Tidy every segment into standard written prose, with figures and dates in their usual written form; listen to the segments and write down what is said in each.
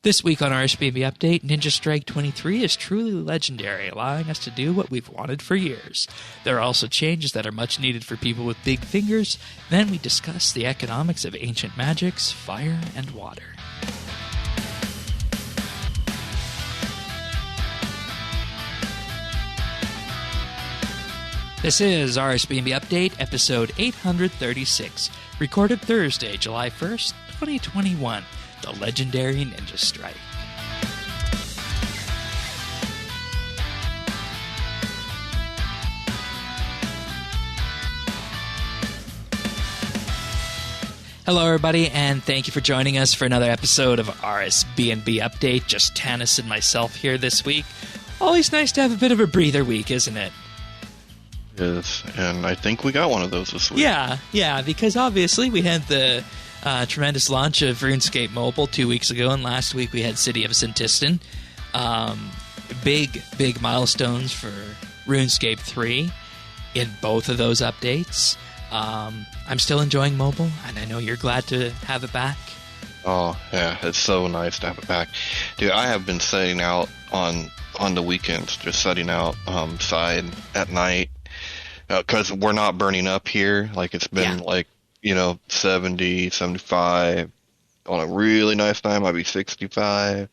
This week on RSBANDB Update, Ninja Strike 23 is truly legendary, allowing us to do what we've wanted for years. There are also changes that are much needed for people with big fingers. Then we discuss the economics of ancient Magicks, fire, and water. This is RSBANDB Update, episode 836, recorded Thursday, July 1st, 2021. The legendary Ninja Strike. Hello, everybody, and thank you for joining us for another episode of RSBANDB Update. Just Tanis and myself here this week. Always nice to have a bit of a breather week, isn't it? Yes, and I think we got one of those this week. Yeah, because obviously we had the tremendous launch of RuneScape Mobile 2 weeks ago, and last week we had City of Sintistan. Big milestones for RuneScape 3 in both of those updates. I'm still enjoying mobile, and I know you're glad to have it back. Oh, yeah, it's so nice to have it back. Dude, I have been setting out on the weekends, just setting out side at night, because we're not burning up here. Like, it's been, 70, 75. On a really nice time, I'd be 65.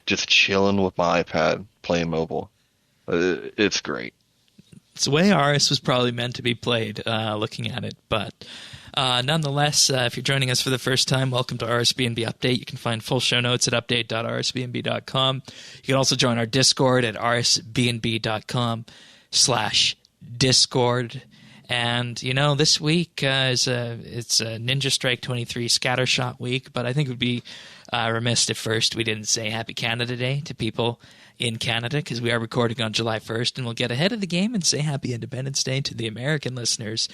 Just chilling with my iPad, playing mobile. It's great. It's the way RS was probably meant to be played, looking at it. But nonetheless, if you're joining us for the first time, welcome to RSBANDB Update. You can find full show notes at update.rsbnb.com. You can also join our Discord at rsbnb.com/Discord. And, this week it's a Ninja Strike 23 Scattershot week, but I think it would be remiss if first we didn't say Happy Canada Day to people in Canada, because we are recording on July 1st, and we'll get ahead of the game and say Happy Independence Day to the American listeners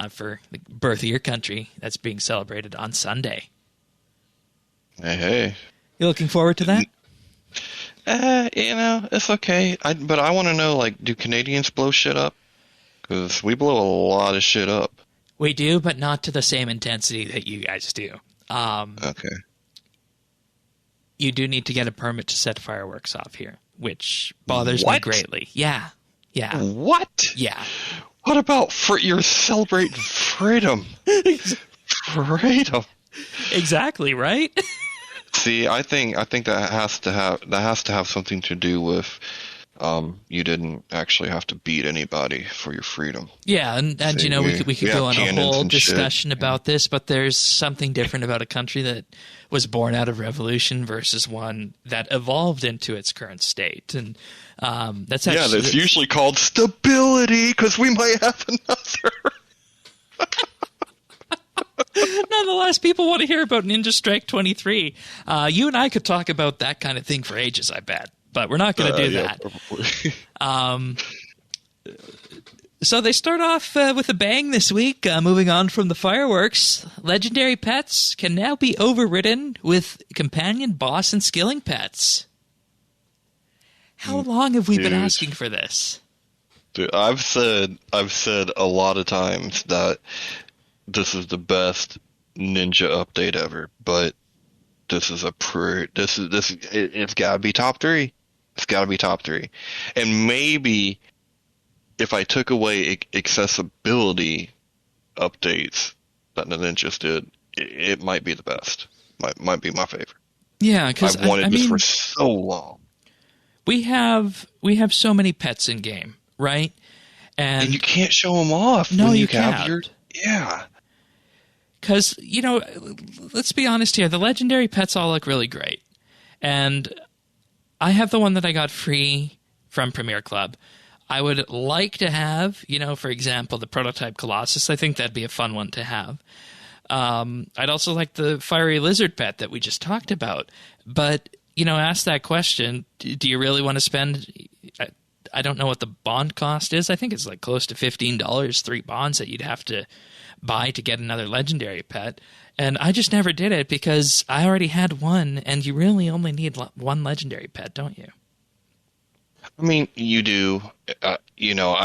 for the birth of your country that's being celebrated on Sunday. Hey. You looking forward to that? It's okay. But I want to know, do Canadians blow shit up? Because we blow a lot of shit up. We do, but not to the same intensity that you guys do. Okay. You do need to get a permit to set fireworks off here, which bothers me greatly. Yeah. What? Yeah. What about you're celebrating freedom? Freedom. Exactly, right? See, I think that has to have something to do with you didn't actually have to beat anybody for your freedom. Yeah, and we could go on a whole discussion about this, but there's something different about a country that was born out of revolution versus one that evolved into its current state, and that's usually called stability, because we might have another. Nonetheless, people want to hear about Ninja Strike 23. You and I could talk about that kind of thing for ages, I bet. But we're not going to do that. So they start off with a bang this week. Moving on from the fireworks, legendary pets can now be overridden with companion, boss, and skilling pets. How long have we been asking for this? Dude, I've said a lot of times that this is the best Ninja update ever, but this is it's got to be top 3. It's got to be top 3. And maybe if I took away accessibility updates that the Ninjas did, it might be the best. Might be my favorite. Yeah, because I've wanted this for so long. We have so many pets in game, right? And you can't show them off. No, when you can't. Yeah. Because, let's be honest here. The legendary pets all look really great. And I have the one that I got free from Premier Club. I would like to have, for example, the prototype Colossus. I think that'd be a fun one to have. I'd also like the fiery lizard pet that we just talked about. But, ask that question, do you really want to spend... I don't know what the bond cost is. I think it's close to $15, 3 bonds that you'd have to buy to get another legendary pet. And I just never did it because I already had one, and you really only need one legendary pet, don't you? I mean, you do. I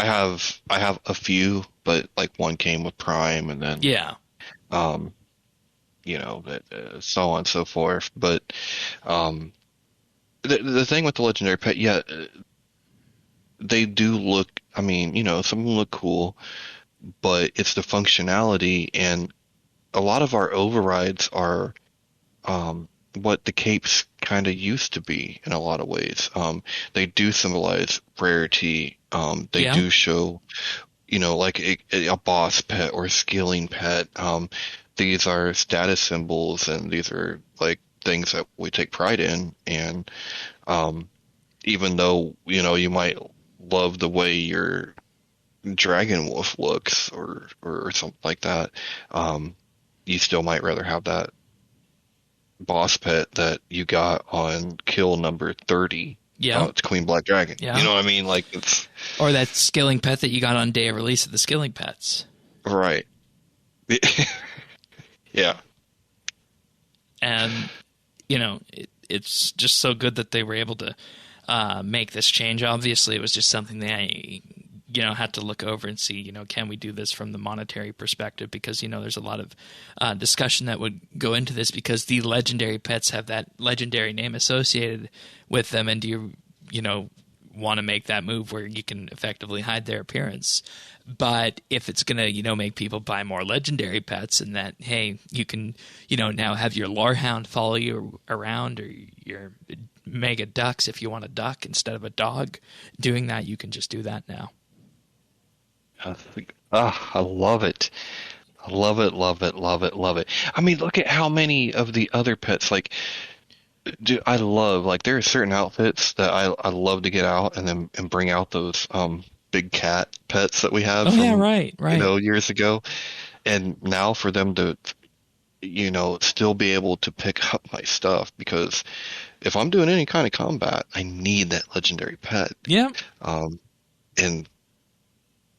have a few, but one came with Prime, and then so on and so forth. But um, the thing with the legendary pet, yeah, they do look. I mean, some of them look cool, but it's the functionality, and a lot of our overrides are what the capes kind of used to be in a lot of ways. They do symbolize rarity. They Yeah. do show, like a boss pet or a skilling pet. These are status symbols, and these are like things that we take pride in. And even though, you might love the way your dragon wolf looks or something like that, you still might rather have that boss pet that you got on kill number 30. Yeah. It's Queen Black Dragon. Yeah. You know what I mean? Like, it's Or that skilling pet that you got on day of release of the skilling pets. right. Yeah. And, it's just so good that they were able to make this change. Obviously, it was just something they, had to look over and see, can we do this from the monetary perspective? Because, there's a lot of discussion that would go into this because the legendary pets have that legendary name associated with them. And do you want to make that move where you can effectively hide their appearance? But if it's going to, make people buy more legendary pets and that, hey, you can, now have your lorehound follow you around, or your mega ducks if you want a duck instead of a dog, doing that, you can just do that now. I love it. I love it, love it, love it, love it. I mean, look at how many of the other pets, like, dude, I love, like, there are certain outfits that I love to get out and bring out those big cat pets that we have Oh, from, yeah, right. years ago. And now for them to, still be able to pick up my stuff, because if I'm doing any kind of combat, I need that legendary pet. Yeah. And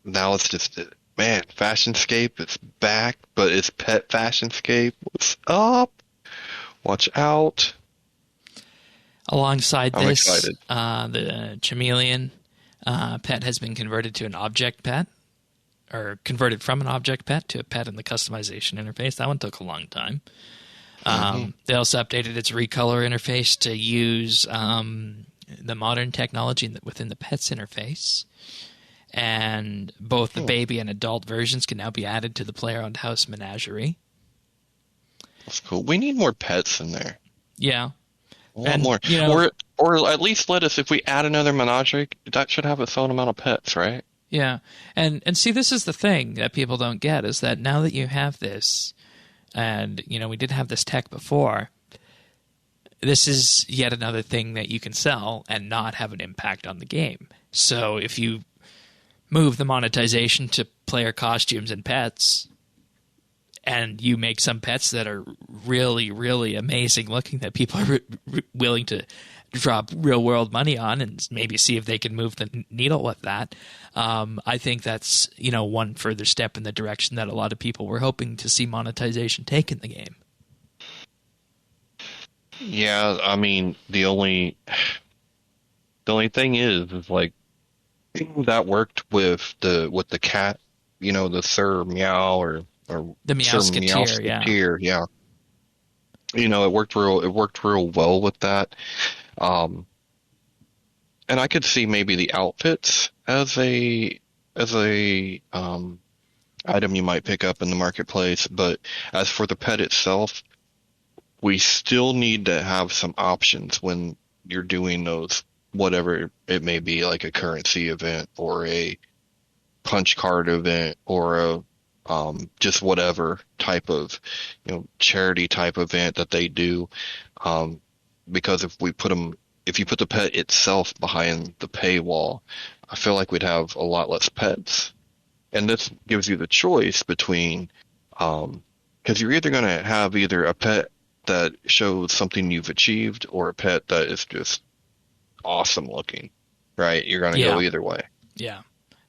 now it's just, man, Fashionscape is back, but it's Pet Fashionscape. What's up? Watch out. Alongside I'm this, excited. the chameleon pet has been converted to an object pet, or converted from an object pet to a pet in the customization interface. That one took a long time. They also updated its recolor interface to use the modern technology within the pets interface. And both the baby and adult versions can now be added to the player-owned house menagerie. That's cool. We need more pets in there. Yeah. A lot more. Or at least let us, if we add another menagerie, that should have its own amount of pets, right? Yeah. And see, this is the thing that people don't get, is that now that you have this, and, we did have this tech before, this is yet another thing that you can sell and not have an impact on the game. So if you move the monetization to player costumes and pets, and you make some pets that are really, really amazing looking that people are willing to drop real world money on and maybe see if they can move the needle with that, I think that's, one further step in the direction that a lot of people were hoping to see monetization take in the game. Yeah, I mean, the only thing is like, that worked with the cat, the Sir Meow or The Meowsketeer, yeah. It worked real well with that. And I could see maybe the outfits as a item you might pick up in the marketplace, but as for the pet itself, we still need to have some options when you're doing those, whatever it may be, like a currency event or a punch card event or a just whatever type of charity type event that they do, because if you put the pet itself behind the paywall, I feel like we'd have a lot less pets. And this gives you the choice between, because you're either going to have either a pet that shows something you've achieved or a pet that is just awesome looking, right? You're going to go either way. Yeah,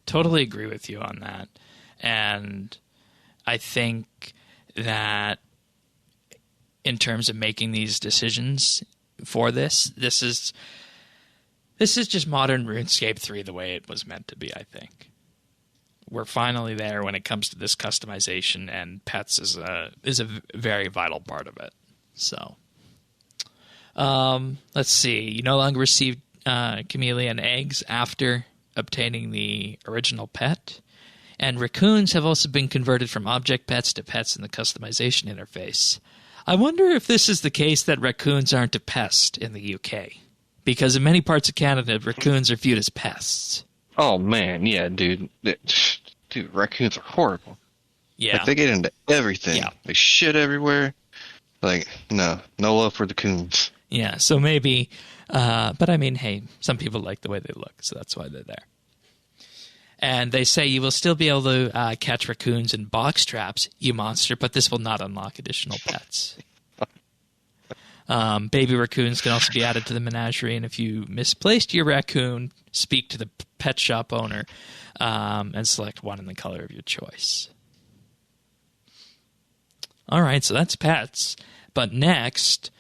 totally agree with you on that. And I think that in terms of making these decisions for this is just modern RuneScape 3 the way it was meant to be, I think. we're finally there when it comes to this customization, and pets is a very vital part of it. So, let's see. You no longer receive chameleon eggs after obtaining the original pet. And raccoons have also been converted from object pets to pets in the customization interface. I wonder if this is the case that raccoons aren't a pest in the UK. Because in many parts of Canada, raccoons are viewed as pests. Oh, man, yeah, dude. Dude, raccoons are horrible. Yeah. Like, they get into everything. Yeah. They shit everywhere. Like, no love for the coons. Yeah, so maybe, but I mean, hey, some people like the way they look, so that's why they're there. And they say you will still be able to catch raccoons in box traps, you monster, but this will not unlock additional pets. Baby raccoons can also be added to the menagerie, and if you misplaced your raccoon, speak to the pet shop owner and select one in the color of your choice. All right, so that's pets. But next,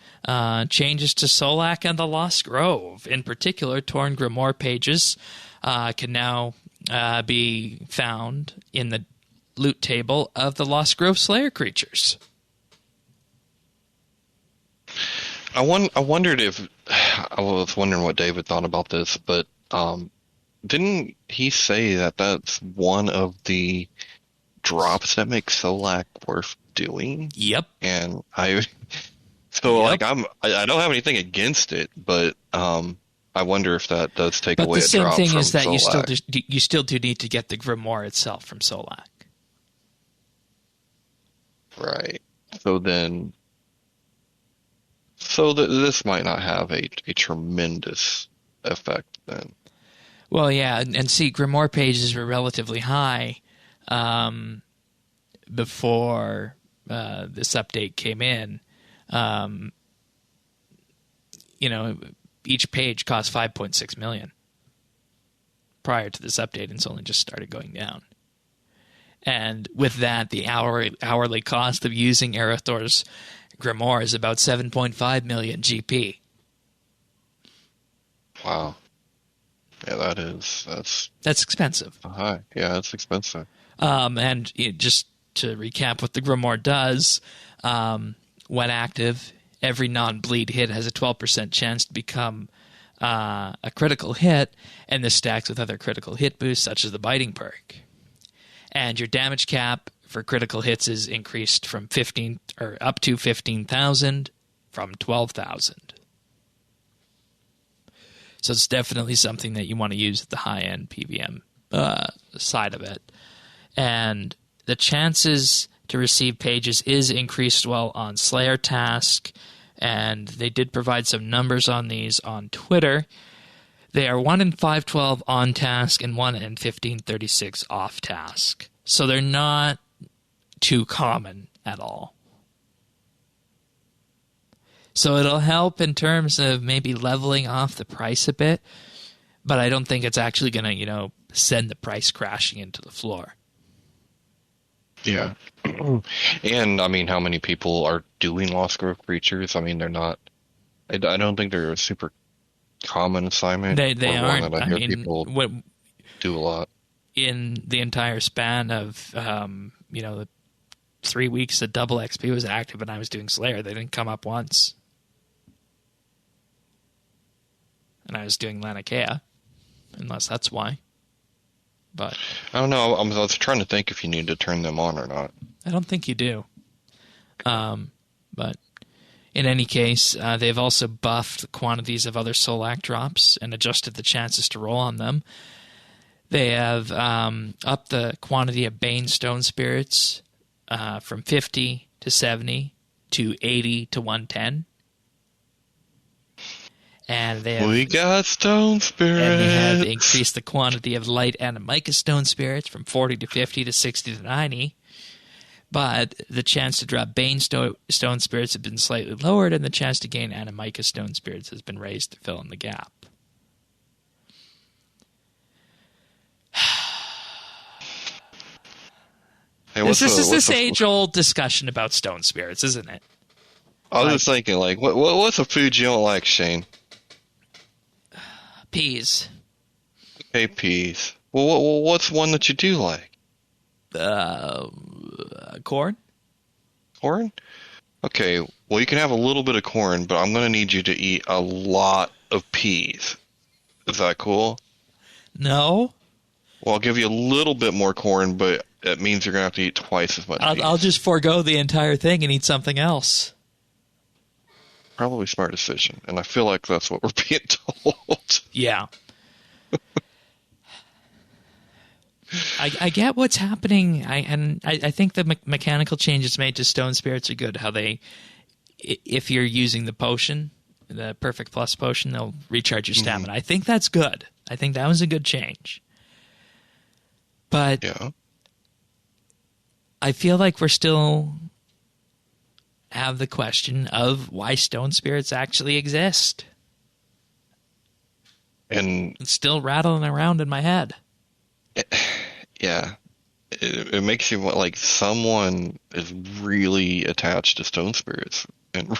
changes to Solak and the Lost Grove. In particular, torn grimoire pages can now be found in the loot table of the Lost Grove Slayer creatures. I wondered if I was wondering what David thought about this, but didn't he say that that's one of the drops that make Solak worth doing? Yep. And I don't have anything against it, but I wonder if that does take away a drop from Solak. But the same thing is that you still do need to get the grimoire itself from Solak. Right. So this might not have a tremendous effect then. Well, yeah, and see, grimoire pages were relatively high before this update came in. Each page cost 5.6 million prior to this update, and it's only just started going down. And with that, the hourly cost of using Arathor's grimoire is about 7.5 million GP. Wow. Yeah, that's expensive. High. Yeah, that's expensive. And just to recap what the grimoire does, when active, every non-bleed hit has a 12% chance to become a critical hit, and this stacks with other critical hit boosts, such as the biting perk. And your damage cap for critical hits is increased from up to 15,000 from 12,000. So it's definitely something that you want to use at the high-end PVM side of it. And the chances to receive pages is increased well on Slayer Task, and they did provide some numbers on these on Twitter. They are 1 in 512 on task and 1 in 1536 off task. So they're not too common at all. So it'll help in terms of maybe leveling off the price a bit, but I don't think it's actually going to, send the price crashing into the floor. Yeah. And, I mean, how many people are doing Lost Grove creatures? I mean, they're not... I don't think they're a super common assignment. They aren't. I hear people do a lot. In the entire span of, the 3 weeks that Double XP was active and I was doing Slayer, they didn't come up once. And I was doing Laniakea, unless that's why. But I don't know. I was trying to think if you need to turn them on or not. I don't think you do. But in any case, they've also buffed the quantities of other Solak drops and adjusted the chances to roll on them. They have upped the quantity of Bane Stone Spirits from 50 to 70 to 80 to 110. And we got Stone Spirits. And they have increased the quantity of Light Anamika Stone Spirits from 40 to 50 to 60 to 90. But the chance to drop Bane Stone Spirits has been slightly lowered, and the chance to gain Anamika Stone Spirits has been raised to fill in the gap. Hey, this is this age-old discussion about Stone Spirits, isn't it? I was just thinking, what's a food you don't like, Shane? Peas. Okay, peas. Well, what's one that you do like? Corn? Corn? Okay, well, you can have a little bit of corn, but I'm going to need you to eat a lot of peas. Is that cool? No. Well, I'll give you a little bit more corn, but it means you're going to have to eat twice as much peas. I'll just forego the entire thing and eat something else. Probably smart decision, and I feel like that's what we're being told. Yeah. I get what's happening, I think the mechanical changes made to Stone Spirits are good. How they, if you're using the potion, the Perfect Plus potion, they'll recharge your stamina. I think that's good. I think that was a good change. But Yeah. I feel like we're still have the question of why Stone Spirits actually exist. And It's still rattling around in my head. yeah, it makes you want, like, someone is really attached to Stone Spirits and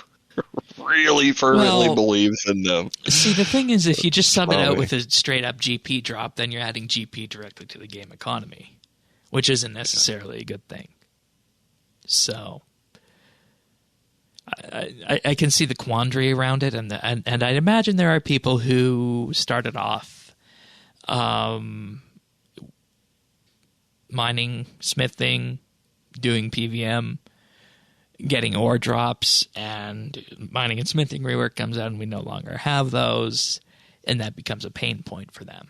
really fervently believes in them. See, the thing is, if you just sub it out with a straight-up GP drop, then you're adding GP directly to the game economy, which isn't necessarily a good thing. So I can see the quandary around it, and I'd imagine there are people who started off mining, smithing, doing PVM, getting ore drops, and mining and smithing rework comes out, and we no longer have those, and that becomes a pain point for them.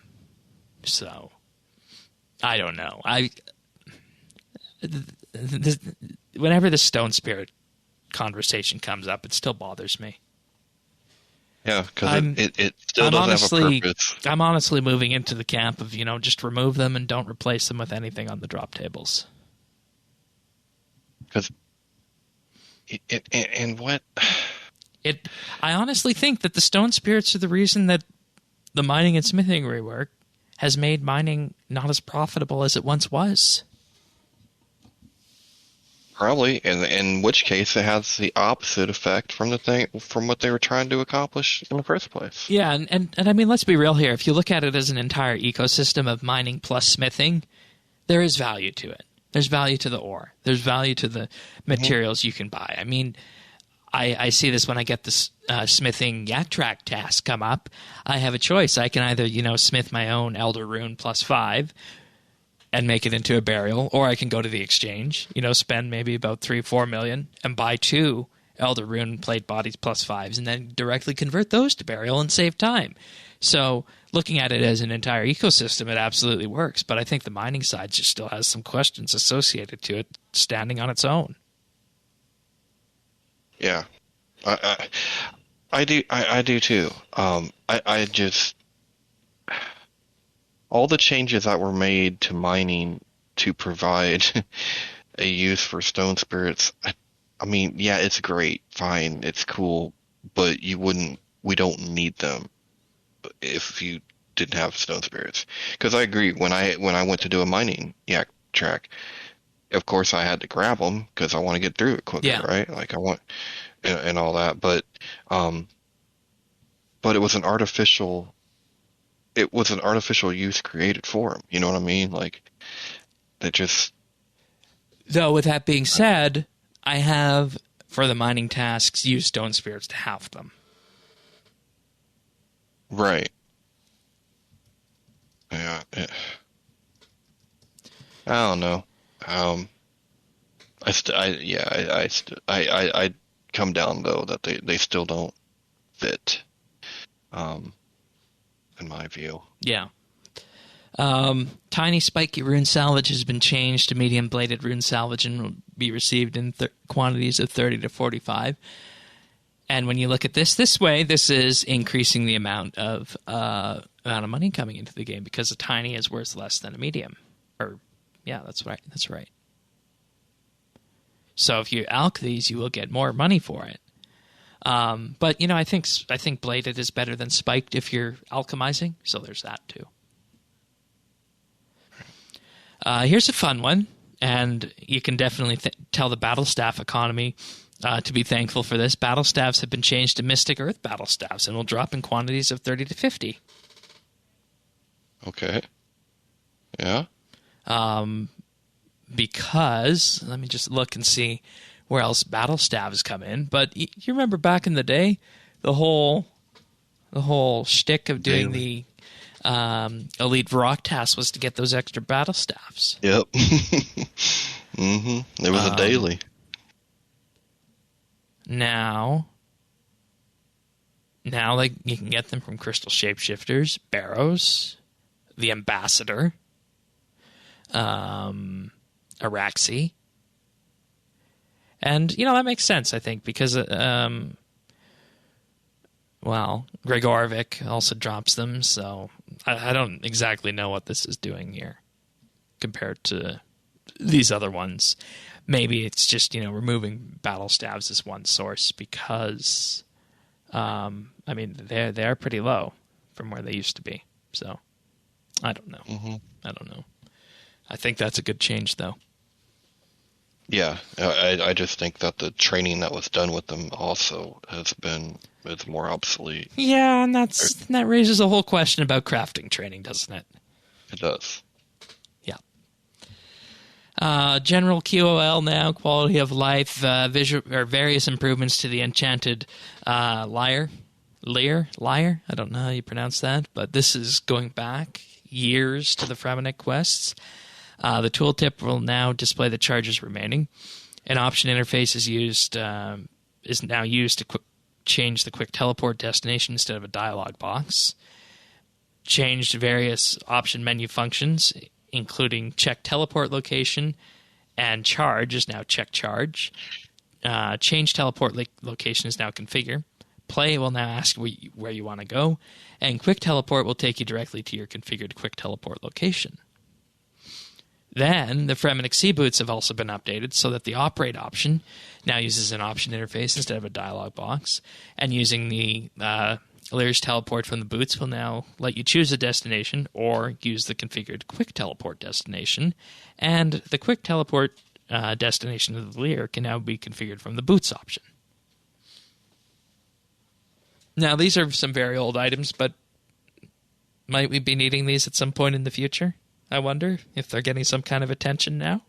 So I don't know. Whenever the Stone Spirit conversation comes up, it still bothers me. Yeah, because it still doesn't have a purpose. I'm honestly moving into the camp of, just remove them and don't replace them with anything on the drop tables. Because I honestly think that the Stone Spirits are the reason that the mining and smithing rework has made mining not as profitable as it once was. Probably, in which case it has the opposite effect from what they were trying to accomplish in the first place. Yeah, and I mean, let's be real here. If you look at it as an entire ecosystem of mining plus smithing, there is value to it. There's value to the ore. There's value to the materials you can buy. I mean, I see this when I get this smithing yak track task come up. I have a choice. I can either, smith my own Elder Rune +5 and make it into a burial, or I can go to the exchange, spend maybe about 3-4 million and buy 2 Elder Rune plate bodies +5s and then directly convert those to burial and save time. So looking at it as an entire ecosystem, it absolutely works. But I think the mining side just still has some questions associated to it standing on its own. Yeah, I do too. I just, all the changes that were made to mining to provide a use for Stone Spirits, I mean, yeah, it's great, fine, it's cool, but we don't need them if you didn't have Stone Spirits. Because I agree, when I went to do a mining yak track, of course I had to grab them because I want to get through it quicker, right? Like I want, and all that, but it was an artificial. It was an artificial use created for him. You know what I mean? Like, that just... Though, with that being said, I have, for the mining tasks, used Stone Spirits to halve them. Right. Yeah. I don't know. I come down, though, that they still don't fit. In my view. Yeah. Tiny spiky rune salvage has been changed to medium bladed rune salvage and will be received in quantities of 30 to 45. And when you look at this way, this is increasing the amount of money coming into the game because a tiny is worth less than a medium. Yeah, that's right. That's right. So if you alch these, you will get more money for it. But I think bladed is better than spiked if you're alchemizing, so there's that too. Here's a fun one, and you can definitely tell the battle staff economy to be thankful for this. Battle staffs have been changed to Mystic Earth battle staffs and will drop in quantities of 30 to 50. Okay. Yeah. because let me just look and see where else battle staves come in. But you remember back in the day, the whole shtick of doing the elite Varrock task was to get those extra battle staves. Yep. It was a daily. Now, like, you can get them from Crystal Shapeshifters, Barrows, the Ambassador, Araxi. And, that makes sense, I think, because, Gregorovic also drops them, so I don't exactly know what this is doing here compared to these other ones. Maybe it's just, removing battle staves as one source because, they're pretty low from where they used to be. So, I don't know. I don't know. I think that's a good change, though. Yeah, I just think that the training that was done with them also is more obsolete. Yeah, and that raises a whole question about crafting training, doesn't it? It does. Yeah. General QOL now, quality of life, various improvements to the enchanted Lear. I don't know how you pronounce that, but this is going back years to the Fremennik quests. The tooltip will now display the charges remaining. An option interface is now used to change the quick teleport destination instead of a dialog box. Changed various option menu functions, including check teleport location, and charge is now check charge. Change teleport location is now configure. Play will now ask where you want to go, and quick teleport will take you directly to your configured quick teleport location. Then, the Fremennik Sea Boots have also been updated so that the operate option now uses an option interface instead of a dialog box, and using the Lear's teleport from the boots will now let you choose a destination or use the configured quick teleport destination, and the quick teleport destination of the Lear can now be configured from the boots option. Now, these are some very old items, but might we be needing these at some point in the future? I wonder if they're getting some kind of attention now.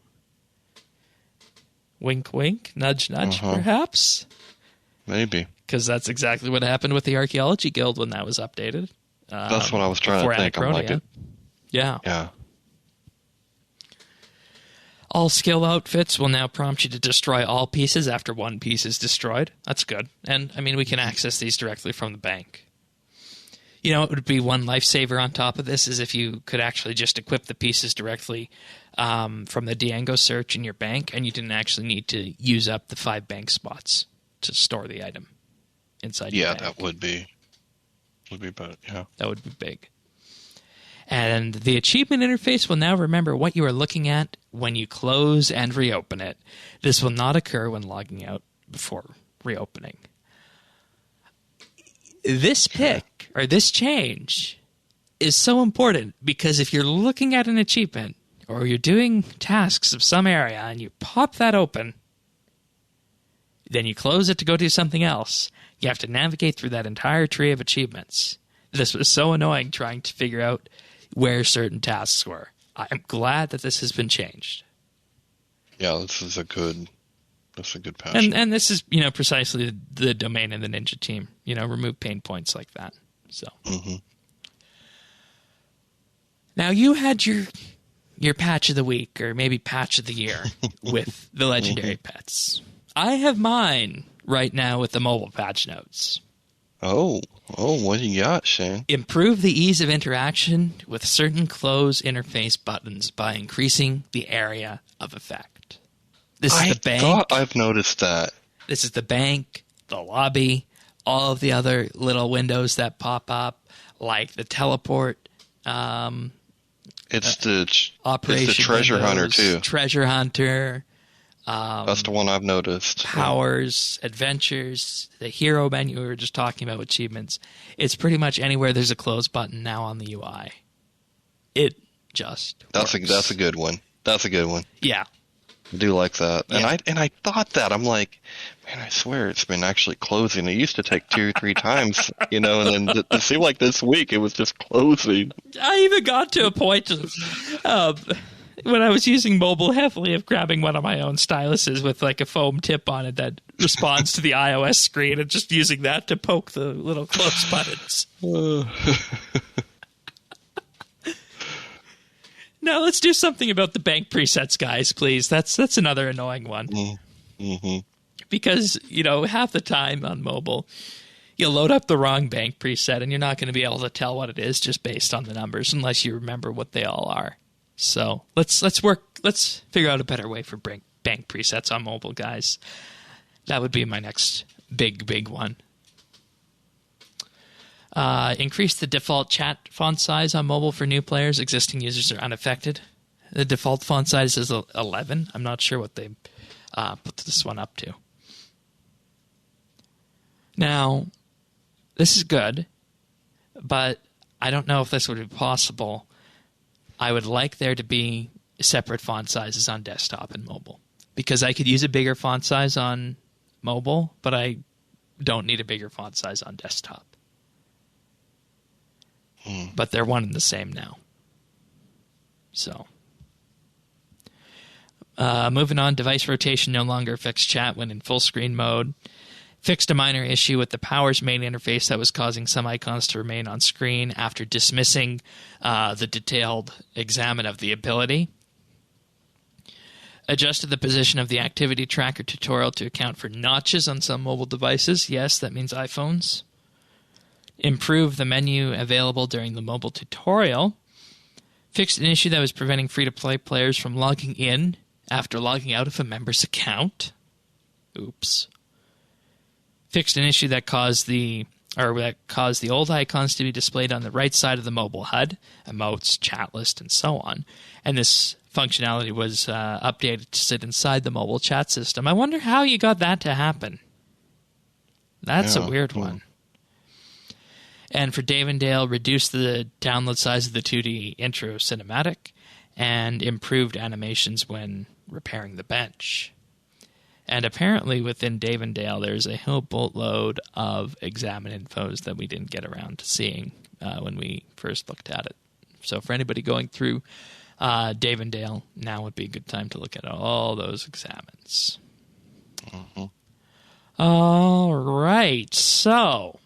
Wink, wink, nudge, nudge, perhaps? Maybe. Because that's exactly what happened with the Archaeology Guild when that was updated. That's what I was trying to think. I'm like it. Yeah. Yeah. All skill outfits will now prompt you to destroy all pieces after one piece is destroyed. That's good. And, we can access these directly from the bank. It would be one lifesaver on top of this is if you could actually just equip the pieces directly from the Diango search in your bank, and you didn't actually need to use up the 5 bank spots to store the item inside your bank. Yeah, that would be better, yeah. That would be big. And the achievement interface will now remember what you are looking at when you close and reopen it. This will not occur when logging out before reopening. This pick, or this change, is so important because if you're looking at an achievement or you're doing tasks of some area and you pop that open, then you close it to go do something else, you have to navigate through that entire tree of achievements. This was so annoying trying to figure out where certain tasks were. I'm glad that this has been changed. Yeah, this is a good patch. And this is, precisely the domain of the Ninja team. Remove pain points like that. So. Now, you had your patch of the week, or maybe patch of the year, with the legendary pets. I have mine right now with the mobile patch notes. Oh, what do you got, Shane? Improve the ease of interaction with certain close interface buttons by increasing the area of effect. This is the bank. I thought I've noticed that. This is the bank, the lobby, all of the other little windows that pop up, like the teleport. It's the treasure windows, hunter too. Treasure hunter. That's the one I've noticed. Powers, adventures, the hero menu we were just talking about, achievements. It's pretty much anywhere there's a close button now on the UI. It just works. That's a good one. That's a good one. Yeah. I do like that. Yeah. And I thought that. I'm like, man, I swear it's been actually closing. It used to take 2 or 3 times, and then it seemed like this week it was just closing. I even got to a point of when I was using mobile heavily of grabbing one of my own styluses with like a foam tip on it that responds to the iOS screen and just using that to poke the little close buttons. Now let's do something about the bank presets, guys, please. That's another annoying one. Mm-hmm. Because, half the time on mobile, you'll load up the wrong bank preset and you're not going to be able to tell what it is just based on the numbers unless you remember what they all are. So let's figure out a better way for bank presets on mobile, guys. That would be my next big one. Increase the default chat font size on mobile for new players. Existing users are unaffected. The default font size is 11. I'm not sure what they put this one up to. Now, this is good, but I don't know if this would be possible. I would like there to be separate font sizes on desktop and mobile, because I could use a bigger font size on mobile, but I don't need a bigger font size on desktop. But they're one and the same now. So, moving on, device rotation no longer affects chat when in full screen mode. Fixed a minor issue with the Powers main interface that was causing some icons to remain on screen after dismissing the detailed examine of the ability. Adjusted the position of the activity tracker tutorial to account for notches on some mobile devices. Yes, that means iPhones. Improved the menu available during the mobile tutorial. Fixed an issue that was preventing free-to-play players from logging in after logging out of a member's account. Oops. Fixed an issue that caused the old icons to be displayed on the right side of the mobile HUD, emotes, chat list, and so on. And this functionality was updated to sit inside the mobile chat system. I wonder how you got that to happen. That's a weird one. And for Dave and Dale, reduced the download size of the 2D intro cinematic and improved animations when repairing the bench. And apparently within Dave and Dale, there's a whole boatload of examine infos that we didn't get around to seeing when we first looked at it. So for anybody going through Dave and Dale, now would be a good time to look at all those examines. Mm-hmm. All right, so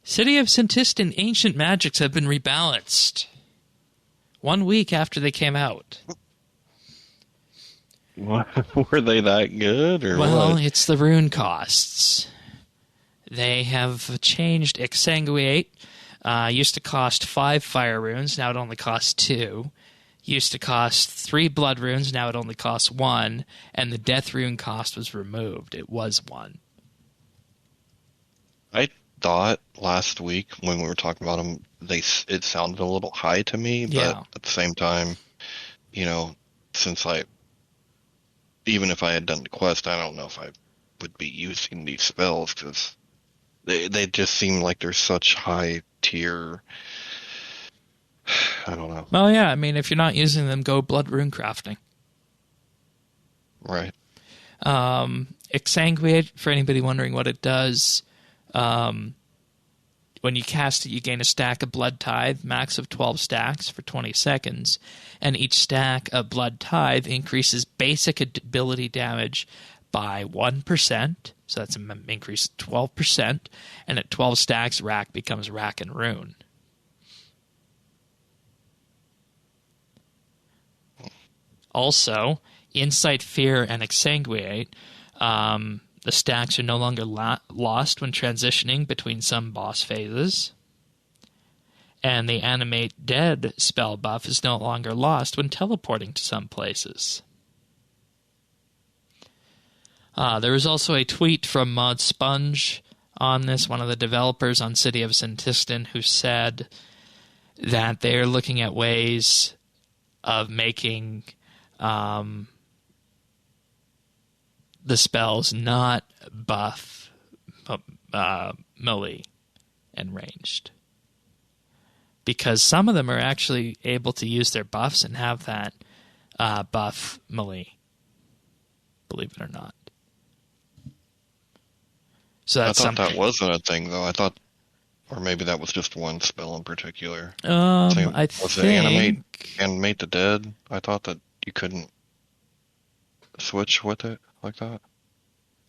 City of Centist and Ancient Magicks have been rebalanced 1 week after they came out. Were they that good, or well, what? It's the rune costs. They have changed Exsanguinate. Used to cost 5 fire runes, now it only costs 2. Used to cost 3 blood runes, now it only costs 1. And the death rune cost was removed. It was 1. I thought last week when we were talking about them, it sounded a little high to me, but at the same time, since even if I had done the quest, I don't know if I would be using these spells, because they just seem like they're such high tier. I don't know. Well, yeah, I mean, if you're not using them, go blood rune crafting. Right. Exsanguinate, for anybody wondering what it does, when you cast it, you gain a stack of Blood Tithe, max of 12 stacks for 20 seconds, and each stack of Blood Tithe increases basic ability damage by 1%, so that's an increase of 12%, and at 12 stacks, Rack becomes Rack and Rune. Also, Insight, Fear, and Exsanguinate, the stacks are no longer lost when transitioning between some boss phases. And the Animate Dead spell buff is no longer lost when teleporting to some places. There was also a tweet from Mod Sponge on this, one of the developers on City of Centistan, who said that they're looking at ways of making the spells not buff melee and ranged. Because some of them are actually able to use their buffs and have that buff melee, believe it or not. So that's I thought that wasn't a thing, though. I thought Or maybe that was just one spell in particular. I Was it think animate the dead? I thought that you couldn't switch with it like that.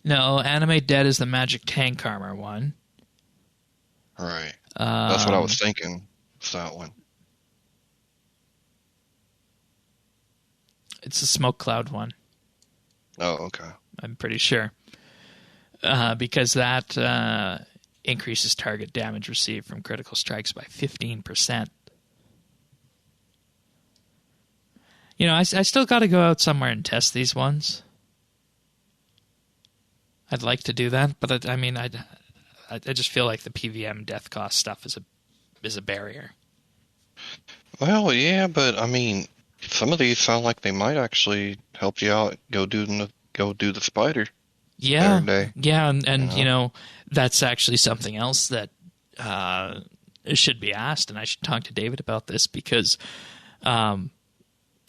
no, Animate Dead is the Magic Tank Armor one. Right. That's what I was thinking. It's that one. It's the Smoke Cloud one. Oh, okay. I'm pretty sure. Because that increases target damage received from critical strikes by 15%. You know, I still got to go out somewhere and test these ones. I'd like to do that, but I just feel like the PVM death cost stuff is a barrier. Well, yeah, but I mean, some of these sound like they might actually help you out. Go do the spider. Yeah, Every day. yeah, and you know, that's actually something else that should be asked, and I should talk to David about this because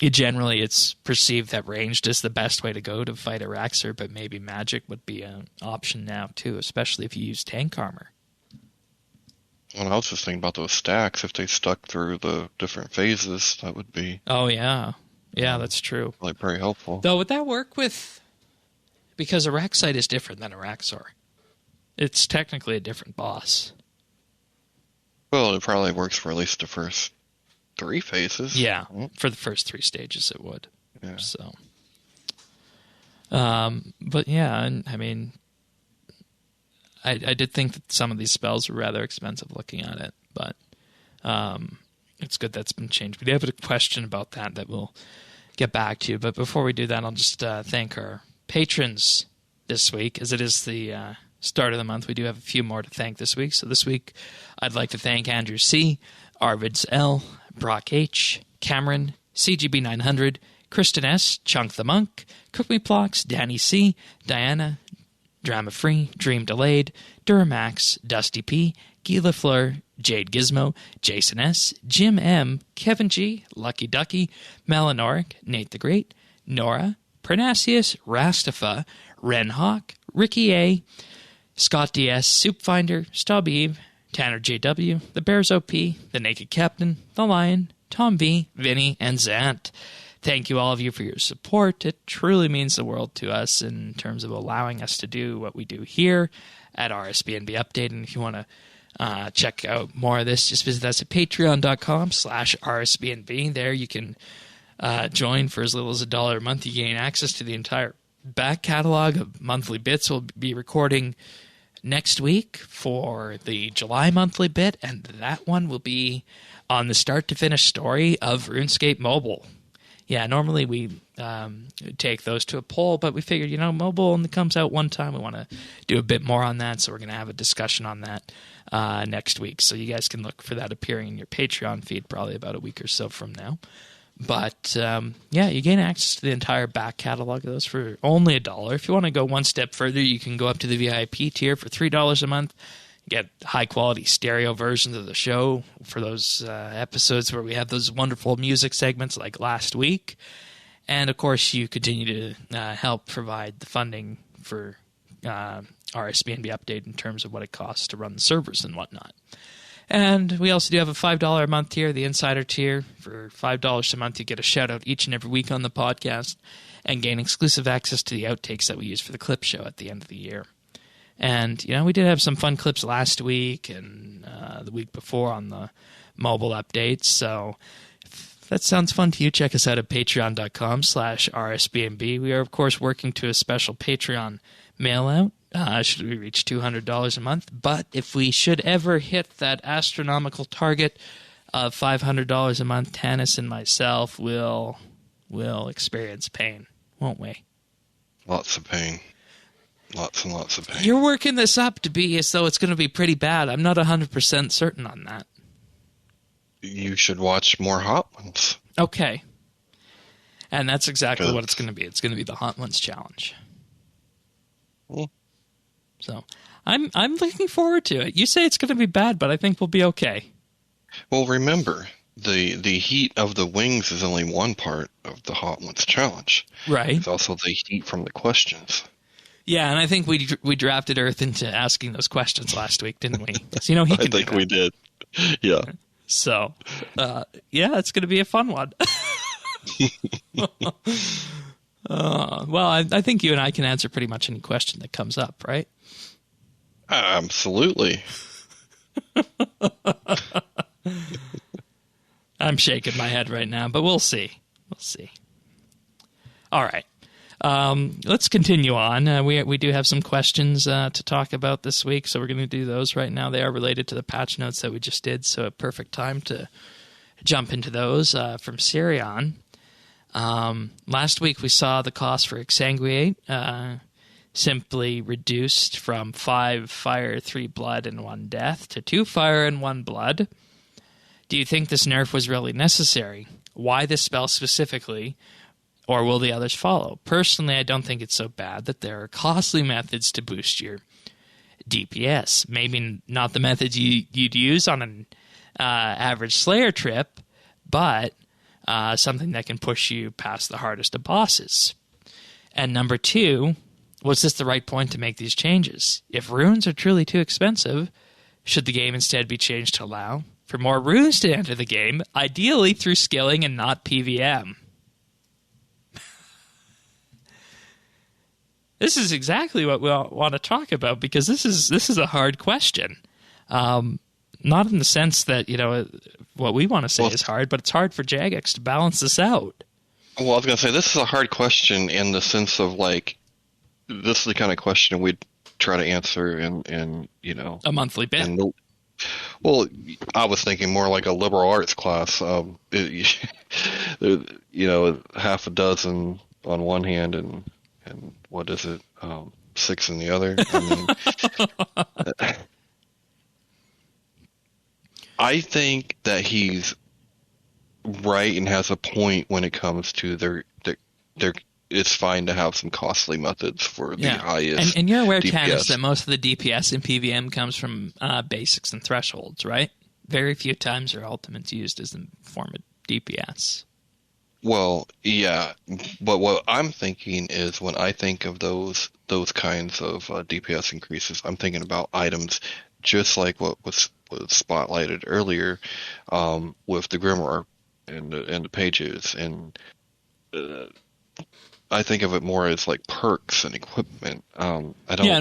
generally it's perceived that ranged is the best way to go to fight a Raxer, but maybe magic would be an option now too, especially if you use tank armor. Well, I was just thinking about those stacks. If they stuck through the different phases, that would be Oh yeah, that's true. like very helpful. Though would that work with? Because a Raxite is different than a Raxor. It's technically a different boss. Well, it probably works for at least the first 3 phases. Yeah, for the first 3 stages it would. Yeah. So, but yeah, I mean, I did think that some of these spells were rather expensive looking at it, but it's good that's been changed. We do have a question about that we'll get back to. But before we do that, I'll just thank our patrons this week, as it is the start of the month. We do have a few more to thank this week. So this week, I'd like to thank Andrew C., Arvids L., Brock H., Cameron, CGB900, Kristen S., Chunk the Monk, Cook Me Plocks, Danny C., Diana, Drama Free, Dream Delayed, Duramax, Dusty P., Guy Lafleur, Jade Gizmo, Jason S., Jim M., Kevin G., Lucky Ducky, Melanoric, Nate the Great, Nora, Pernasius, Rastafa, Ren Hawk, Ricky A., Scott DS, Soupfinder, Stub Eve, Tanner JW, The Bears OP, The Naked Captain, The Lion, Tom V, Vinny, and Zant. Thank you all of you for your support. It truly means the world to us in terms of allowing us to do what we do here at RSBANDBUpdate. And if you want to check out more of this, just visit us at patreon.com/RSBNB. There you can join for as little as $1 a month. You gain access to the entire back catalog of monthly bits. We'll be recording next week for the July monthly bit, and that one will be on the start to finish story of RuneScape Mobile. Yeah, normally we take those to a poll, but we figured, mobile only comes out one time. We want to do a bit more on that, so we're going to have a discussion on that next week. So you guys can look for that appearing in your Patreon feed probably about a week or so from now. But, you gain access to the entire back catalog of those for only $1. If you want to go one step further, you can go up to the VIP tier for $3 a month. Get high-quality stereo versions of the show for those episodes where we have those wonderful music segments like last week. And, of course, you continue to help provide the funding for RSBNB Update in terms of what it costs to run the servers and whatnot. And we also do have a $5 a month tier, the Insider tier. For $5 a month, you get a shout-out each and every week on the podcast and gain exclusive access to the outtakes that we use for the clip show at the end of the year. And, we did have some fun clips last week and the week before on the mobile updates. So if that sounds fun to you, check us out at patreon.com/RSBNB. We are, of course, working to a special Patreon mail-out. Should we reach $200 a month? But if we should ever hit that astronomical target of $500 a month, Tanis and myself will experience pain, won't we? Lots of pain. Lots and lots of pain. You're working this up to be as though it's going to be pretty bad. I'm not 100% certain on that. You should watch more Hot Ones. Okay. And that's exactly what it's going to be. It's going to be the Hot Ones Challenge. Hmm. So I'm looking forward to it. You say it's going to be bad, but I think we'll be okay. Well, remember, the heat of the wings is only one part of the Hot Ones Challenge. Right. It's also the heat from the questions. Yeah, and I think we drafted Earth into asking those questions last week, didn't we? So, he can I think do that. we did. Yeah. So, yeah, it's going to be a fun one. Well, I think you and I can answer pretty much any question that comes up, right? Absolutely. I'm shaking my head right now, but we'll see. We'll see. All right. Let's continue on. We do have some questions to talk about this week, so we're going to do those right now. They are related to the patch notes that we just did, so a perfect time to jump into those from Sirion. Last week we saw the cost for Exsanguiate simply reduced from 5 fire, 3 blood, and 1 death to 2 fire and 1 blood. Do you think this nerf was really necessary? Why this spell specifically? Or will the others follow? Personally, I don't think it's so bad that there are costly methods to boost your DPS. Maybe not the methods you'd use on an average Slayer trip, but something that can push you past the hardest of bosses. And number 2, was this the right point to make these changes? If runes are truly too expensive, should the game instead be changed to allow for more runes to enter the game, ideally through skilling and not PVM? This is exactly what we want to talk about, because this is a hard question. Not in the sense that, what we want to say is hard, but it's hard for Jagex to balance this out. Well, I was going to say, this is a hard question in the sense of, this is the kind of question we'd try to answer in a monthly bit. Well, I was thinking more like a liberal arts class. Half a dozen on one hand and what is it? 6 in the other. I think that he's right and has a point when it comes to it's fine to have some costly methods for the highest. And you're aware, DPS. Canis, that most of the DPS in PVM comes from basics and thresholds, right? Very few times are ultimates used as a form of DPS. Well, yeah, but what I'm thinking is when I think of those kinds of DPS increases, I'm thinking about items just like what was spotlighted earlier with the Grimoire and the pages, and I think of it more as like perks and equipment. And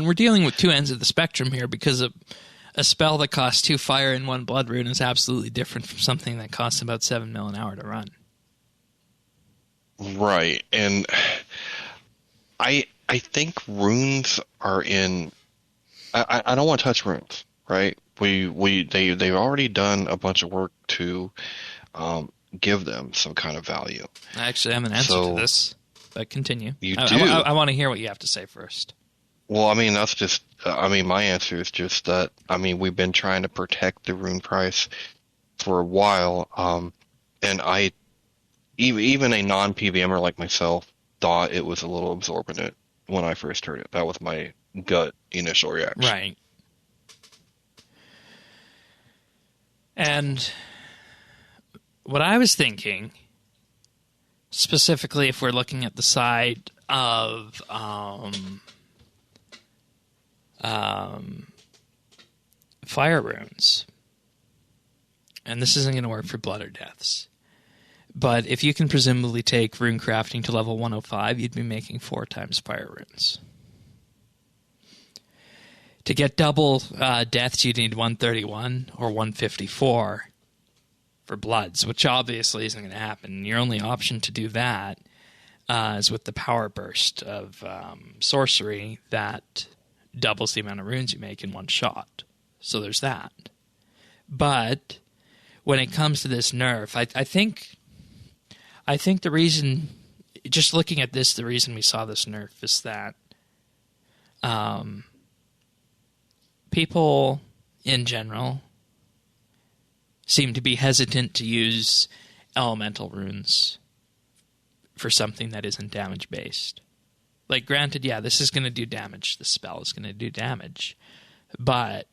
we're dealing with two ends of the spectrum here, because a spell that costs 2 fire and 1 blood rune is absolutely different from something that costs about 7 mil an hour to run. Right, and I think runes are in. I don't want to touch runes, right? They've already done a bunch of work to give them some kind of value. I actually have an answer to this, but continue. You do. do. I want to hear what you have to say first. Well, that's just. My answer is just that. We've been trying to protect the rune price for a while, and even a non-PVMer like myself thought it was a little exorbitant when I first heard it. That was my gut initial reaction. Right. And what I was thinking, specifically if we're looking at the side of fire runes, and this isn't going to work for blood or deaths, but if you can presumably take rune crafting to level 105, you'd be making 4 times fire runes. To get double deaths, you'd need 131 or 154 for bloods, which obviously isn't going to happen. Your only option to do that is with the power burst of sorcery that doubles the amount of runes you make in one shot. So there's that. But when it comes to this nerf, I think the reason, just looking at this, the reason we saw this nerf is that people in general seem to be hesitant to use elemental runes for something that isn't damage-based. Like, granted, yeah, this is going to do damage. The spell is going to do damage. But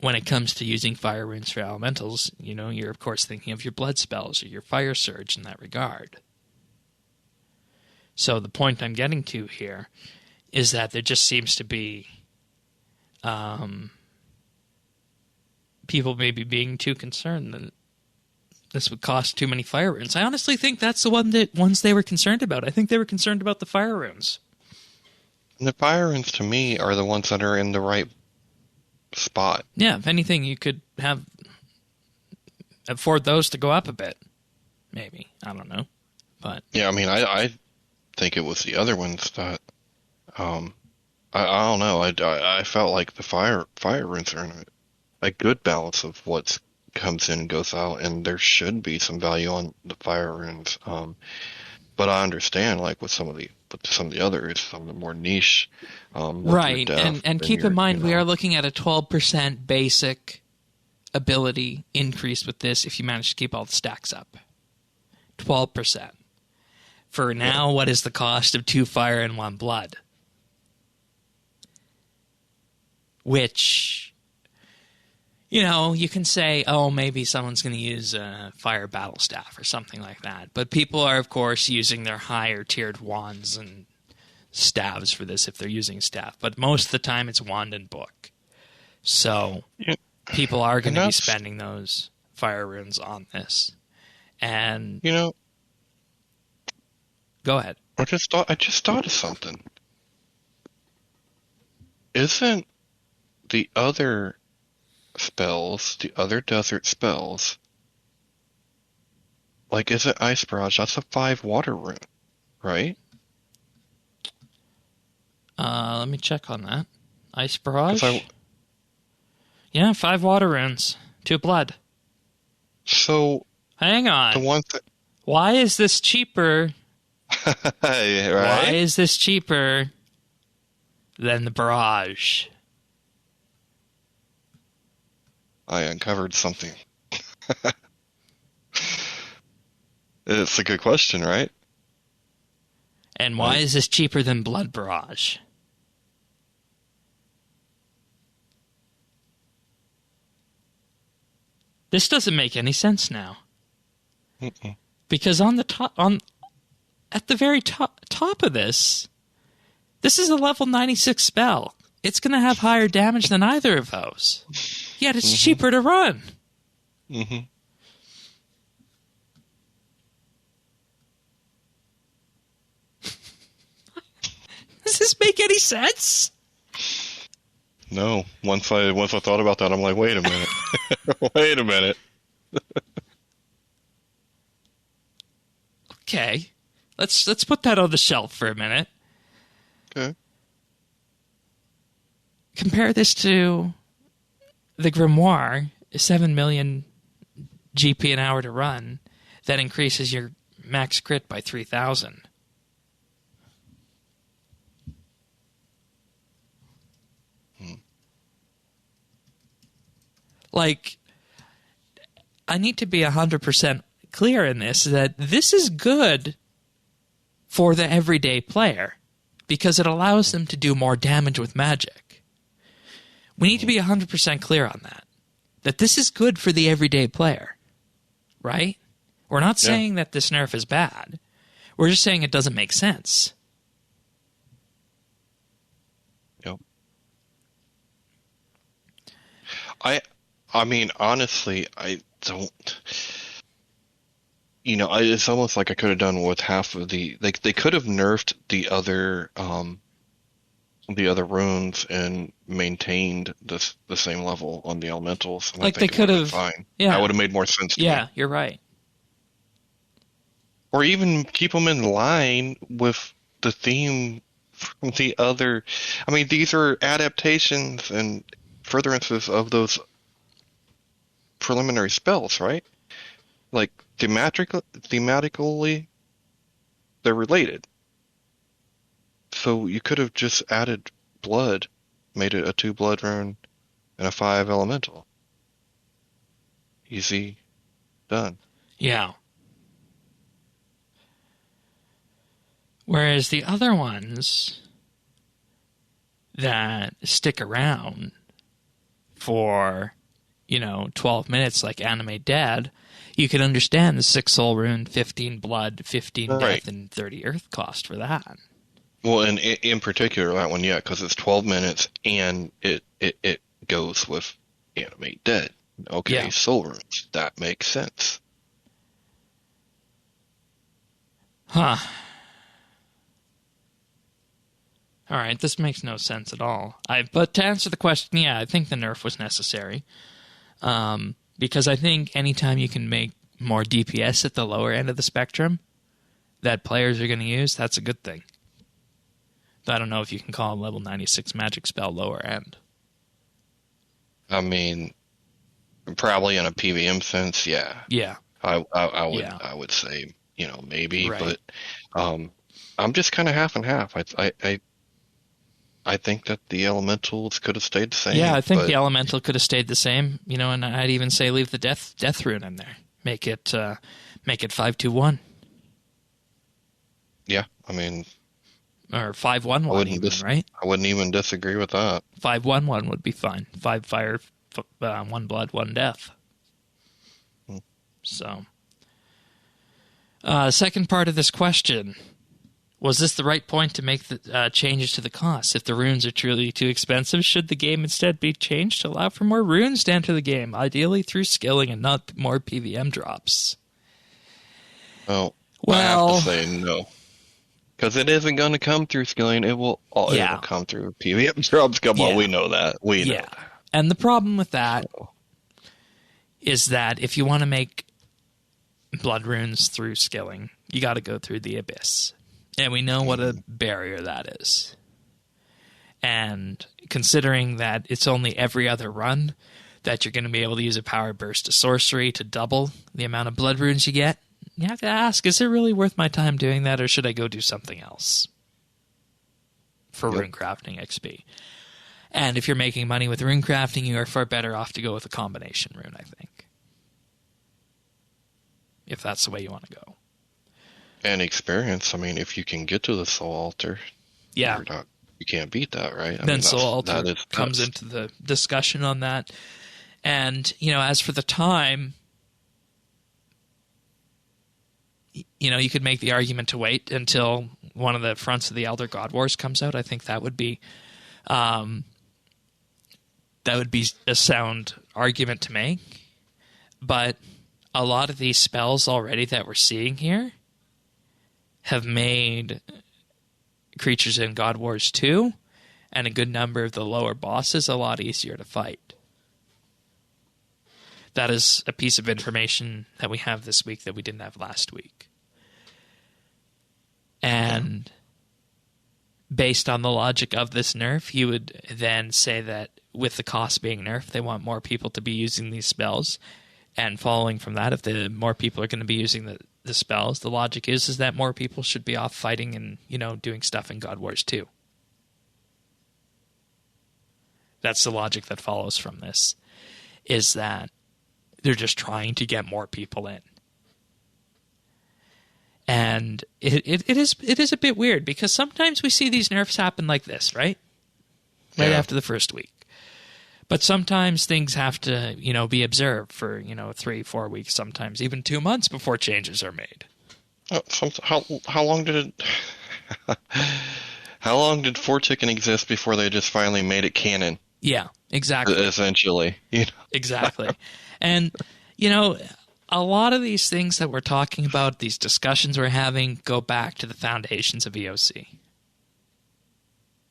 when it comes to using fire runes for elementals, you're of course thinking of your blood spells or your fire surge in that regard. So the point I'm getting to here is that there just seems to be people maybe being too concerned that this would cost too many fire runes. I honestly think that's the ones they were concerned about. I think they were concerned about the fire runes. And the fire runes, to me, are the ones that are in the right spot. Yeah, if anything, you could afford those to go up a bit. Maybe. I don't know. But yeah, I mean, I think it was the other ones that, I don't know. I felt like the fire runes are in a good balance of what comes in and goes out, and there should be some value on the fire runes. But I understand, like with some of the others, some of the more niche, right. And keep in mind, we are looking at a 12% basic ability increase with this if you manage to keep all the stacks up. 12%. For now, what is the cost of 2 fire and 1 blood? Which, you can say, oh, maybe someone's going to use a fire battle staff or something like that. But people are, of course, using their higher tiered wands and staves for this if they're using staff. But most of the time, it's wand and book. So people are going to be spending those fire runes on this. And go ahead. I just thought of something. Isn't the other spells, the other desert spells, like, is it Ice Barrage? That's a 5 water rune, right? Let me check on that. Ice Barrage? Yeah, 5 water runes. 2 blood. So hang on. The ones that... Why is this cheaper? Right? Why is this cheaper than the Barrage? I uncovered something. It's a good question, right? And why is this cheaper than Blood Barrage? This doesn't make any sense now. Because on the top, at the very top of this is a level 96 spell. It's going to have higher damage than either of those. Yet it's cheaper to run. Mm-hmm. Does this make any sense? No. Once I thought about that, I'm like, wait a minute. Wait a minute. Okay. Let's put that on the shelf for a minute. Okay. Compare this to the Grimoire, 7 million GP an hour to run. That increases your max crit by 3,000. Like, I need to be 100% clear in this, that this is good for the everyday player because it allows them to do more damage with magic. We need to be 100% clear on that this is good for the everyday player, right? We're not saying that this nerf is bad. We're just saying it doesn't make sense. Yep. I mean, honestly, I don't... it's almost like I could have done with half of the... They could have nerfed the other runes and maintained the same level on the elementals. And like they could have... Fine. Yeah. That would have made more sense to me. Yeah, you're right. Or even keep them in line with the theme from the other... I mean, these are adaptations and furtherances of those preliminary spells, right? Like, thematically, they're related. So you could have just added blood, made it a 2 blood rune, and a 5 elemental. Easy. Done. Yeah. Whereas the other ones that stick around for, 12 minutes like Anime Dead, you can understand the 6 soul rune, 15 blood, 15 death, and 30 earth cost for that. Well, and in particular that one, yeah, because it's 12 minutes and it goes with Animate Dead. Okay, Yeah. soul runes. That makes sense. Huh. All right, this makes no sense at all. But to answer the question, yeah, I think the nerf was necessary. Because I think anytime you can make more DPS at the lower end of the spectrum that players are going to use, that's a good thing. I don't know if you can call a level 96 magic spell lower end. I mean, probably in a PVM sense, yeah. Yeah. I would say, maybe, Right. but I'm just kind of half and half. I think that the elementals could have stayed the same. Yeah, I think but the elemental could have stayed the same, and I'd even say leave the death rune in there. Make it 5-2-1. yeah, I mean, Or 5-1-1 even, right? I wouldn't even disagree with that. 5-1-1 would be fine. 5 fire, 1 blood, 1 death. Hmm. So, second part of this question. Was this the right point to make the changes to the cost? If the runes are truly too expensive, should the game instead be changed to allow for more runes to enter the game, ideally through skilling and not more PVM drops? Well, I Well, have to say no. Because it isn't going to come through skilling. It'll come through PVM drops. Come on, we know that. We know that. And the problem with that is that if you want to make blood runes through skilling, you got to go through the abyss. And we know what a barrier that is. And considering that it's only every other run that you're going to be able to use a power burst to sorcery to double the amount of blood runes you get, you have to ask, is it really worth my time doing that, or should I go do something else for rune crafting XP? And if you're making money with rune crafting, you are far better off to go with a combination rune, I think. If that's the way you want to go. And experience. I mean, if you can get to the soul altar, you can't beat that, right? Then soul altar comes into the discussion on that. And, as for the time, you could make the argument to wait until one of the fronts of the Elder God Wars comes out. I think that would be a sound argument to make. But a lot of these spells already that we're seeing here have made creatures in God Wars 2 and a good number of the lower bosses a lot easier to fight. That is a piece of information that we have this week that we didn't have last week. And based on the logic of this nerf, you would then say that with the cost being nerfed, they want more people to be using these spells. And following from that, if the more people are going to be using the spells, the logic is that more people should be off fighting and, doing stuff in God Wars 2. That's the logic that follows from this, is that they're just trying to get more people in. And it is a bit weird, because sometimes we see these nerfs happen like this, right? Right after the first week. But sometimes things have to, be observed for, 3-4 weeks, sometimes even 2 months before changes are made. How long did it? How long did Forticken exist before they just finally made it canon? Yeah, exactly. Essentially, Exactly, and a lot of these things that we're talking about, these discussions we're having, go back to the foundations of EOC.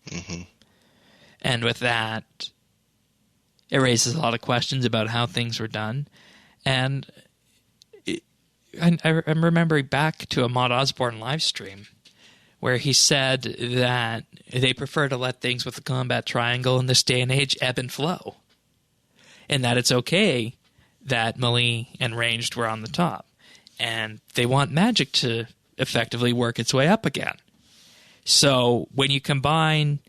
Mm-hmm. And with that, it raises a lot of questions about how things were done. And I'm remembering back to a Maud Osborne live stream where he said that they prefer to let things with the combat triangle in this day and age ebb and flow. And that it's okay that melee and ranged were on the top. And they want magic to effectively work its way up again. So when you combine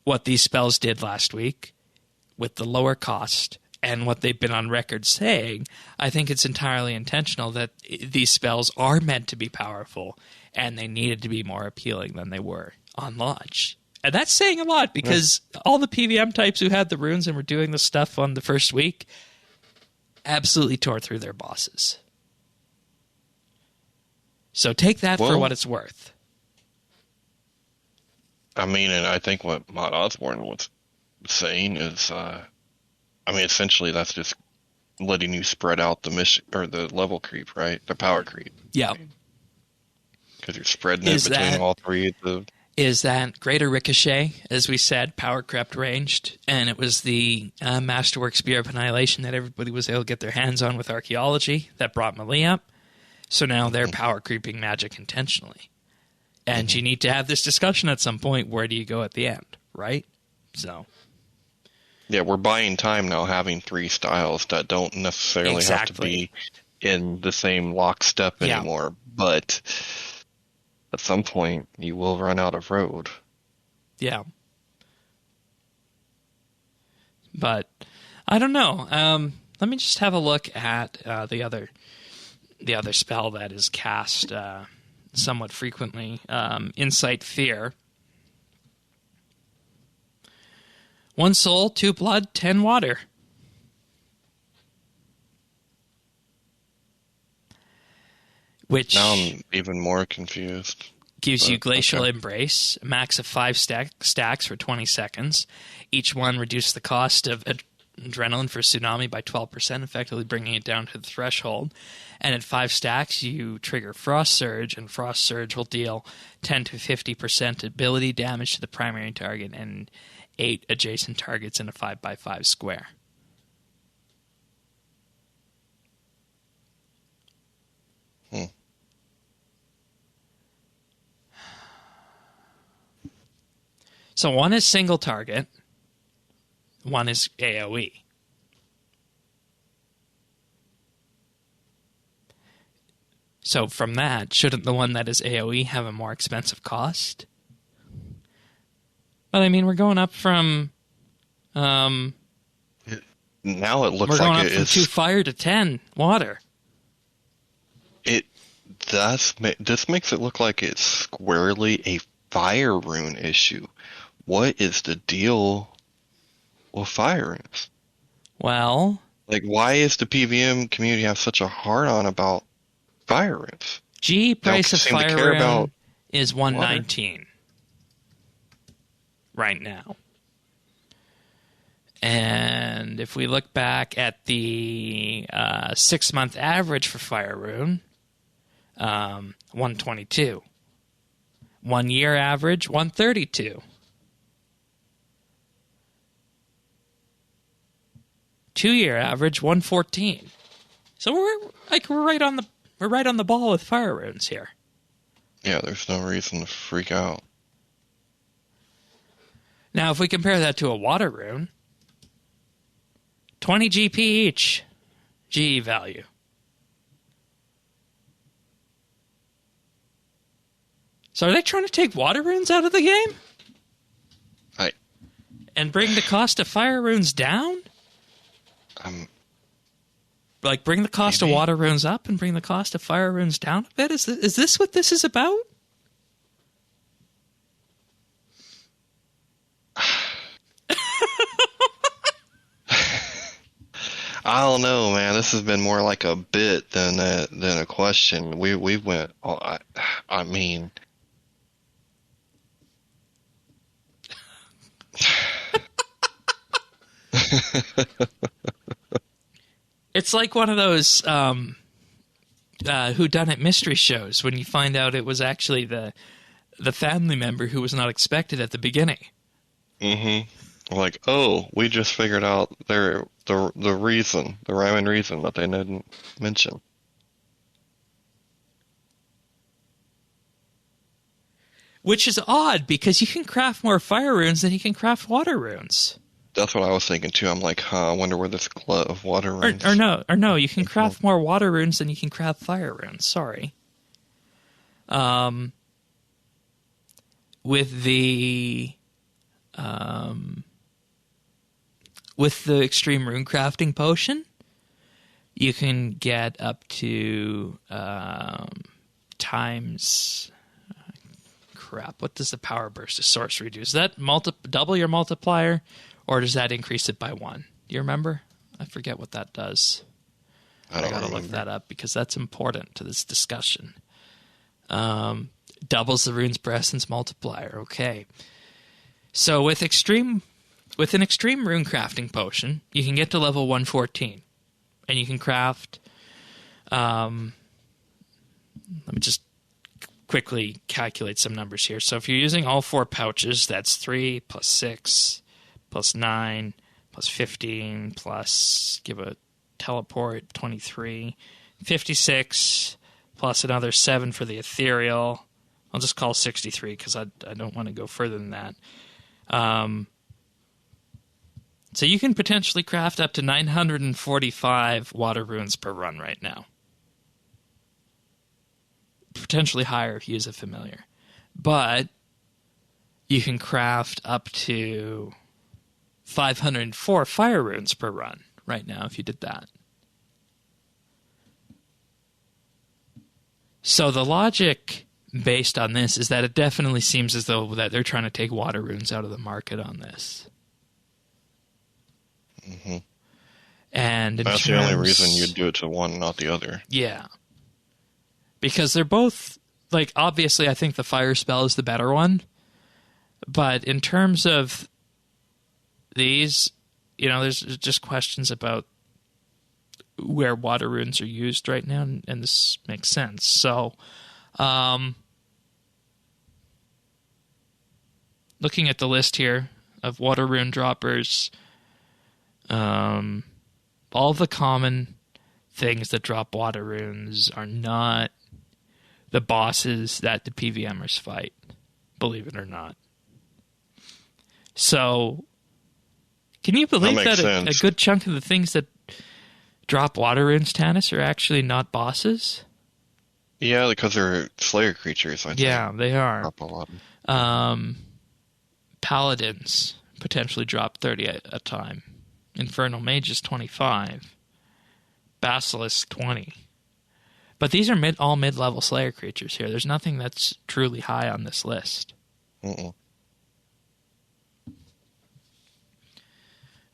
what these spells did last week with the lower cost and what they've been on record saying, I think it's entirely intentional that these spells are meant to be powerful and they needed to be more appealing than they were on launch. And that's saying a lot, because all the PVM types who had the runes and were doing the stuff on the first week absolutely tore through their bosses. So take that for what it's worth. I mean, and I think what Matt Osborne was saying is, essentially that's just letting you spread out the mission or the level creep, right? The power creep. Yeah. Because you're spreading it between all three of the... Is that greater ricochet, as we said, power crept ranged, and it was the Masterwork Spear of Annihilation that everybody was able to get their hands on with archaeology that brought Melee up. So now they're power creeping magic intentionally. And you need to have this discussion at some point. Where do you go at the end, right? So... Yeah, we're buying time now having three styles that don't necessarily have to be in the same lockstep anymore. But at some point, you will run out of road. Yeah. But I don't know. Let me just have a look at the other spell that is cast somewhat frequently. Insight Fear. 1 soul, 2 blood, 10 water. Which now I'm even more confused. Gives you Glacial Embrace, a max of 5 stacks for 20 seconds. Each one reduces the cost of Adrenaline for Tsunami by 12%, effectively bringing it down to the threshold. And at 5 stacks, you trigger Frost Surge, and Frost Surge will deal 10 to 50% ability damage to the primary target and 8 adjacent targets in a 5x5 square. So one is single target, one is AoE. So from that, shouldn't the one that is AoE have a more expensive cost? But I mean, we're going up from... now it looks we're going like up from 2 fire to 10 water. This makes it look like it's squarely a fire rune issue. What is the deal with fire runes? Well... Like, why is the PVM community have such a hard-on about fire runes? Price of fire rune is 119 right now. And if we look back at the 6-month average for fire rune, 122. 1 year average, 132. 2 year average, 114. So we're right on the ball with fire runes here. Yeah, there's no reason to freak out. Now, if we compare that to a water rune, 20 GP each GE value. So are they trying to take water runes out of the game? And bring the cost of fire runes down? Like, bring the cost of water runes up and bring the cost of fire runes down a bit? Is this what this is about? I don't know, man. This has been more like a bit than a question. We went. I mean, it's like one of those whodunit mystery shows when you find out it was actually the family member who was not expected at the beginning. Mm-hmm. Like, oh, we just figured out the reason, the rhyme and reason that they didn't mention. Which is odd, because you can craft more fire runes than you can craft water runes. That's what I was thinking too. I'm like, I wonder where this glut of water runes... Or no, you can craft more water runes than you can craft fire runes. Sorry. With the extreme rune crafting potion, you can get up to times... crap, what does the power burst of sorcery do? Does that double your multiplier, or does that increase it by 1? Do you remember? I forget what that does. I gotta look that up because that's important to this discussion. Doubles the rune's per essence multiplier. Okay. So with an extreme rune crafting potion, you can get to level 114, and you can craft. Let me just quickly calculate some numbers here. So if you're using all 4 pouches, that's 3 plus 6 plus 9 plus 15 plus, give a teleport, 23, 56 plus another 7 for the ethereal. I'll just call 63 because I don't want to go further than that. So you can potentially craft up to 945 water runes per run right now. Potentially higher if you use a familiar. But you can craft up to 504 fire runes per run right now if you did that. So the logic based on this is that it definitely seems as though that they're trying to take water runes out of the market on this. Mm-hmm. And that's the only reason you'd do it to one, not the other. Yeah. Because they're both, like, obviously I think the fire spell is the better one. But in terms of these, there's just questions about where water runes are used right now, and this makes sense. So, looking at the list here of water rune droppers, all the common things that drop water runes are not the bosses that the PVMers fight, believe it or not. So, can you believe that a good chunk of the things that drop water runes, Tanis, are actually not bosses? Yeah, because they're Slayer creatures, I think. Yeah, they are. Drop a lot. Paladins potentially drop 30 at a time. Infernal Mages 25. Basilisk 20. But these are all mid-level Slayer creatures here. There's nothing that's truly high on this list. Mm-mm.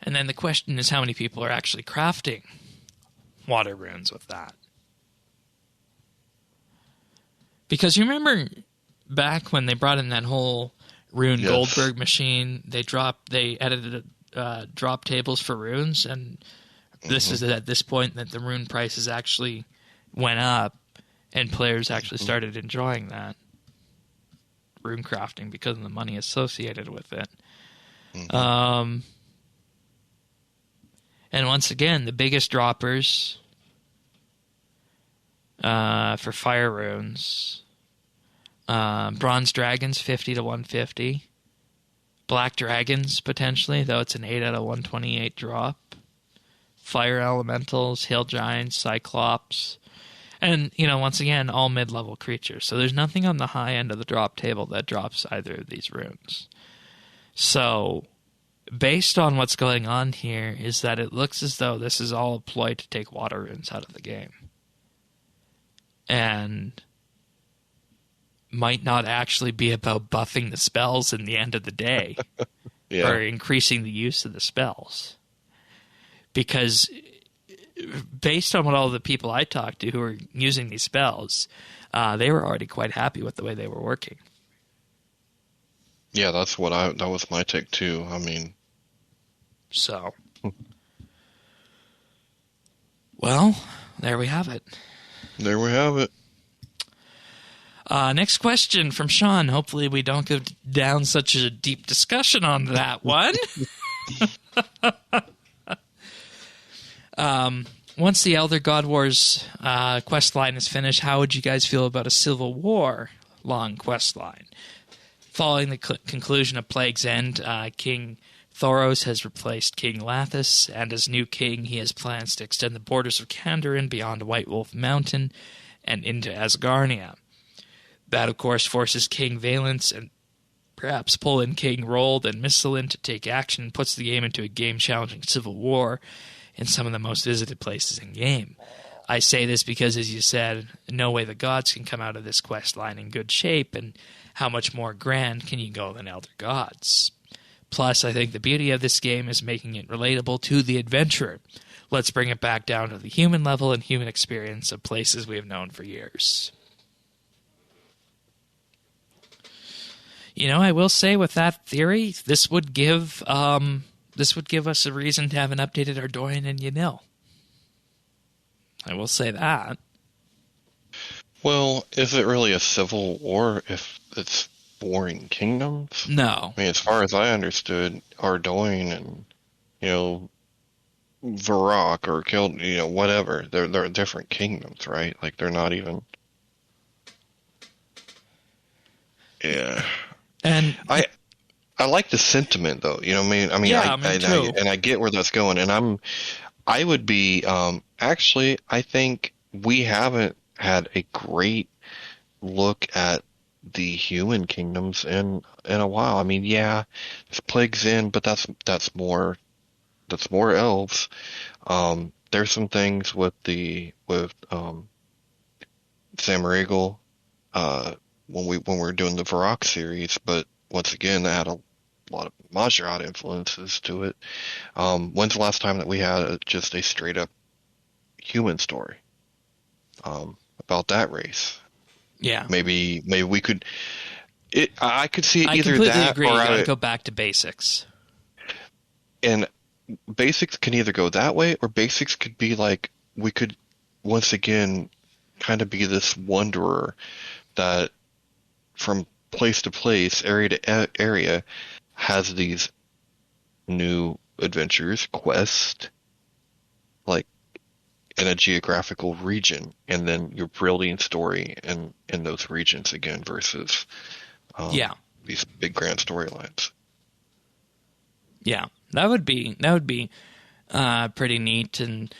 And then the question is how many people are actually crafting water runes with that. Because you remember back when they brought in that whole Rune Goldberg machine, they edited drop tables for runes, and this is at this point that the rune prices actually went up, and players actually started enjoying that rune crafting because of the money associated with it. And once again, the biggest droppers for fire runes, bronze dragons 50 to 150, black dragons potentially, though it's an 8 out of 128 drop, fire elementals, hill giants, cyclops, and once again all mid-level creatures. So there's nothing on the high end of the drop table that drops either of these runes. So based on what's going on here is that it looks as though this is all a ploy to take water runes out of the game. And might not actually be about buffing the spells in the end of the day. Yeah. Or increasing the use of the spells. Because based on what all the people I talked to who were using these spells, they were already quite happy with the way they were working. Yeah, that was my take too. I mean, so, well, there we have it. There we have it. Next question from Sean. Hopefully we don't go down such a deep discussion on that one. Once the Elder God Wars quest line is finished, how would you guys feel about a Civil War long quest line? Following the conclusion of Plague's End, King Thoros has replaced King Lathis, and as new king, he has plans to extend the borders of Kandarin beyond White Wolf Mountain and into Asgarnia. That, of course, forces King Valence and perhaps pull in King Rold and Miscelin to take action and puts the game into a game-challenging civil war in some of the most visited places in game. I say this because, as you said, no way the gods can come out of this quest line in good shape, and how much more grand can you go than Elder Gods? Plus, I think the beauty of this game is making it relatable to the adventurer. Let's bring it back down to the human level and human experience of places we have known for years. I will say with that theory, this would give us a reason to have an updated Ardorian and Yanil. I will say that. Well, is it really a civil war if it's warring kingdoms? No. I mean, as far as I understood, Ardoin and, Varrock or killed, whatever, they're different kingdoms, right? Like, they're not even... Yeah. And I like the sentiment, though. You know what I mean? me too. I get where that's going, and I would be, actually, I think we haven't had a great look at the human kingdoms in a while. I mean, yeah, there's plagues in, but that's more elves. There's some things with Samaragal, when we were doing the Varrock series, but once again, that had a lot of Majorat influences to it. When's the last time that we had just a straight up human story about that race? Yeah, maybe we could. I could see I either completely that agree. or You gotta go back to basics. And basics can either go that way, or basics could be like we could once again kind of be this wanderer that from place to place, area to area, has these new adventures, quests, like in a geographical region, and then you're building story in those regions again versus these big grand storylines. Yeah, that would be pretty neat, and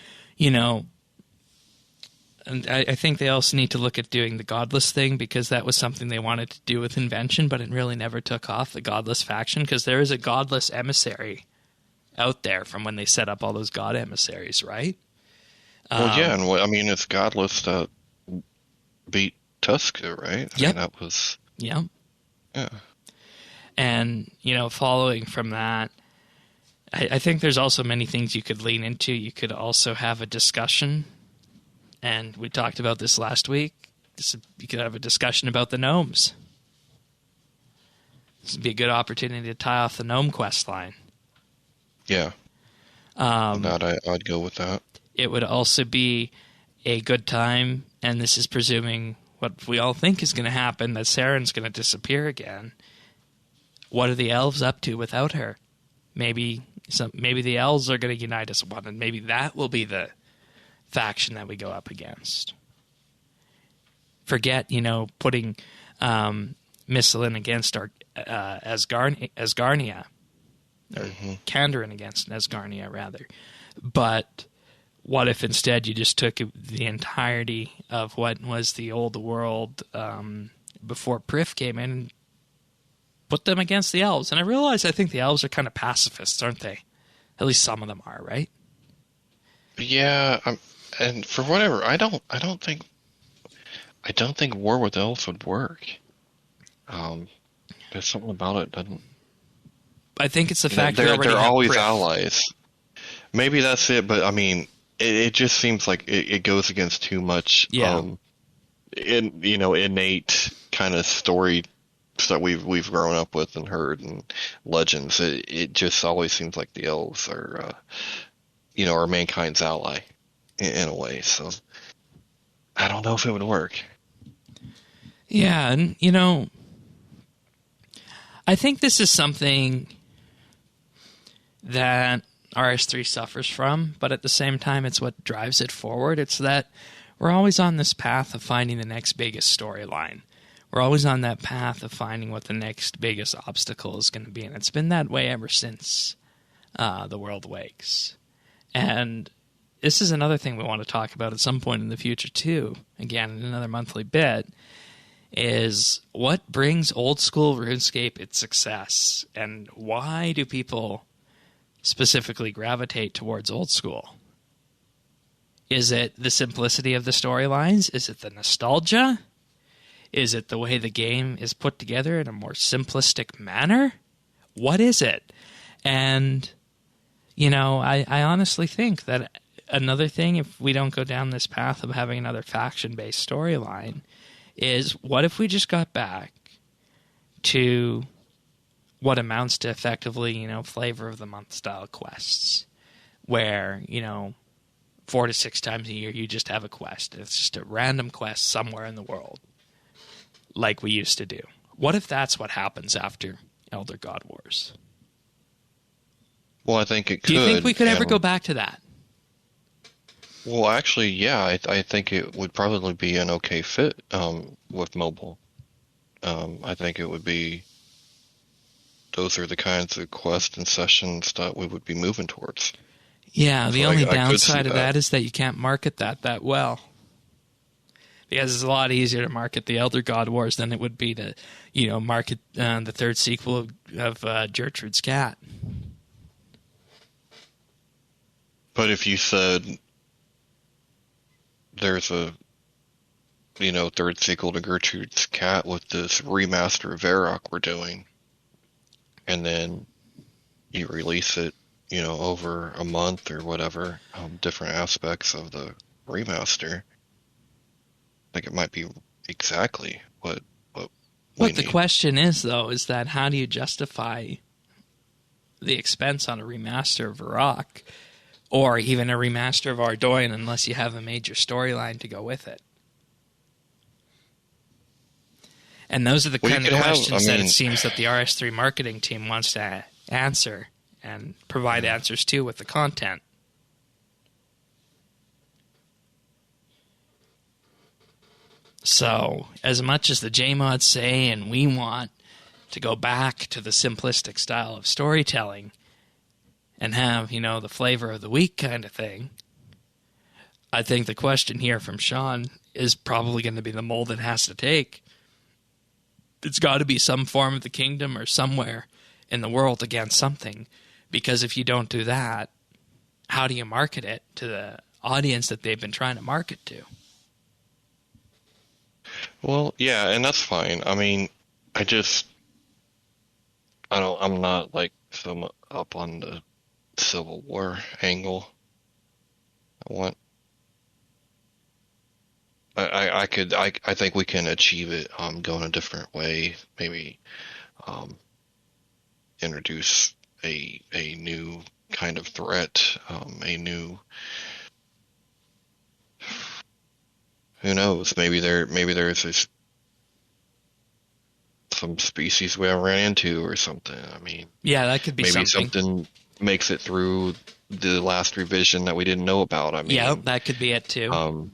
and I think they also need to look at doing the Godless thing, because that was something they wanted to do with Invention, but it really never took off, the Godless faction, because there is a Godless emissary out there from when they set up all those God emissaries, right? Well, yeah, and I mean, it's Godless that beat Tuska, right? I mean, that was... Yeah. Yeah. And, following from that, I think there's also many things you could lean into. You could also have a discussion, and we talked about this last week. You could have a discussion about the gnomes. This would be a good opportunity to tie off the gnome quest line. Yeah. I'd go with that. It would also be a good time, and this is presuming what we all think is going to happen, that Saren's going to disappear again. What are the elves up to without her? Maybe the elves are going to unite as one, and maybe that will be the faction that we go up against. Forget, putting Misselin against our Asgarnia, or Kandarin against Asgarnia, rather. But what if instead you just took the entirety of what was the old world before Prif came in and put them against the elves? And I think the elves are kind of pacifists, aren't they? At least some of them are, right? Yeah, and for whatever, I don't think war with elves would work. There's something about it doesn't. I think it's the fact they're always Prif. allies. Maybe that's it, but I mean, it just seems like it goes against too much. Innate kind of story that we've grown up with and heard and legends. It just always seems like the elves are, are mankind's ally in a way. So I don't know if it would work. Yeah, and I think this is something that RS3 suffers from, but at the same time, it's what drives it forward. It's that we're always on this path of finding the next biggest storyline. We're always on that path of finding what the next biggest obstacle is going to be, and it's been that way ever since the world wakes. And this is another thing we want to talk about at some point in the future, too, again, in another monthly bit, is what brings old school RuneScape its success, and why do people specifically gravitate towards old school? Is it the simplicity of the storylines? Is it the nostalgia? Is it the way the game is put together in a more simplistic manner? What is it? And, I honestly think that another thing, if we don't go down this path of having another faction-based storyline, is what if we just got back to what amounts to effectively, flavor of the month style quests, where, 4 to 6 times a year you just have a quest. It's just a random quest somewhere in the world, like we used to do. What if that's what happens after Elder God Wars? Well, I think it could. Do you think we could ever go back to that? Well, actually, yeah, I think it would probably be an okay fit with mobile. I think it would be. Those are the kinds of quests and sessions that we would be moving towards. Yeah, the only I could see downside of that is that you can't market that well. Because it's a lot easier to market the Elder God Wars than it would be to, market the third sequel of Gertrude's Cat. But if you said there's a, third sequel to Gertrude's Cat with this remaster of Varrock we're doing, and then you release it, over a month or whatever, different aspects of the remaster, I think it might be exactly what we the need. question is, though, is that how do you justify the expense on a remaster of Varrock, or even a remaster of Ardoin, unless you have a major storyline to go with it? And those are the kind of questions that it seems that the RS3 marketing team wants to answer and provide answers to with the content. So, as much as the JMods say and we want to go back to the simplistic style of storytelling and have, the flavor of the week kind of thing, I think the question here from Sean is probably going to be the mold it has to take. It's got to be some form of the kingdom or somewhere in the world against something, because if you don't do that, how do you market it to the audience that they've been trying to market to? Well, yeah, and that's fine. I mean, I'm not like so up on the Civil War angle. I think we can achieve it going a different way. Maybe introduce a new kind of threat, a new, who knows, maybe there's some species we haven't ran into or something. I mean, yeah, that could be maybe something makes it through the last revision that we didn't know about. I mean, yeah, that could be it too. But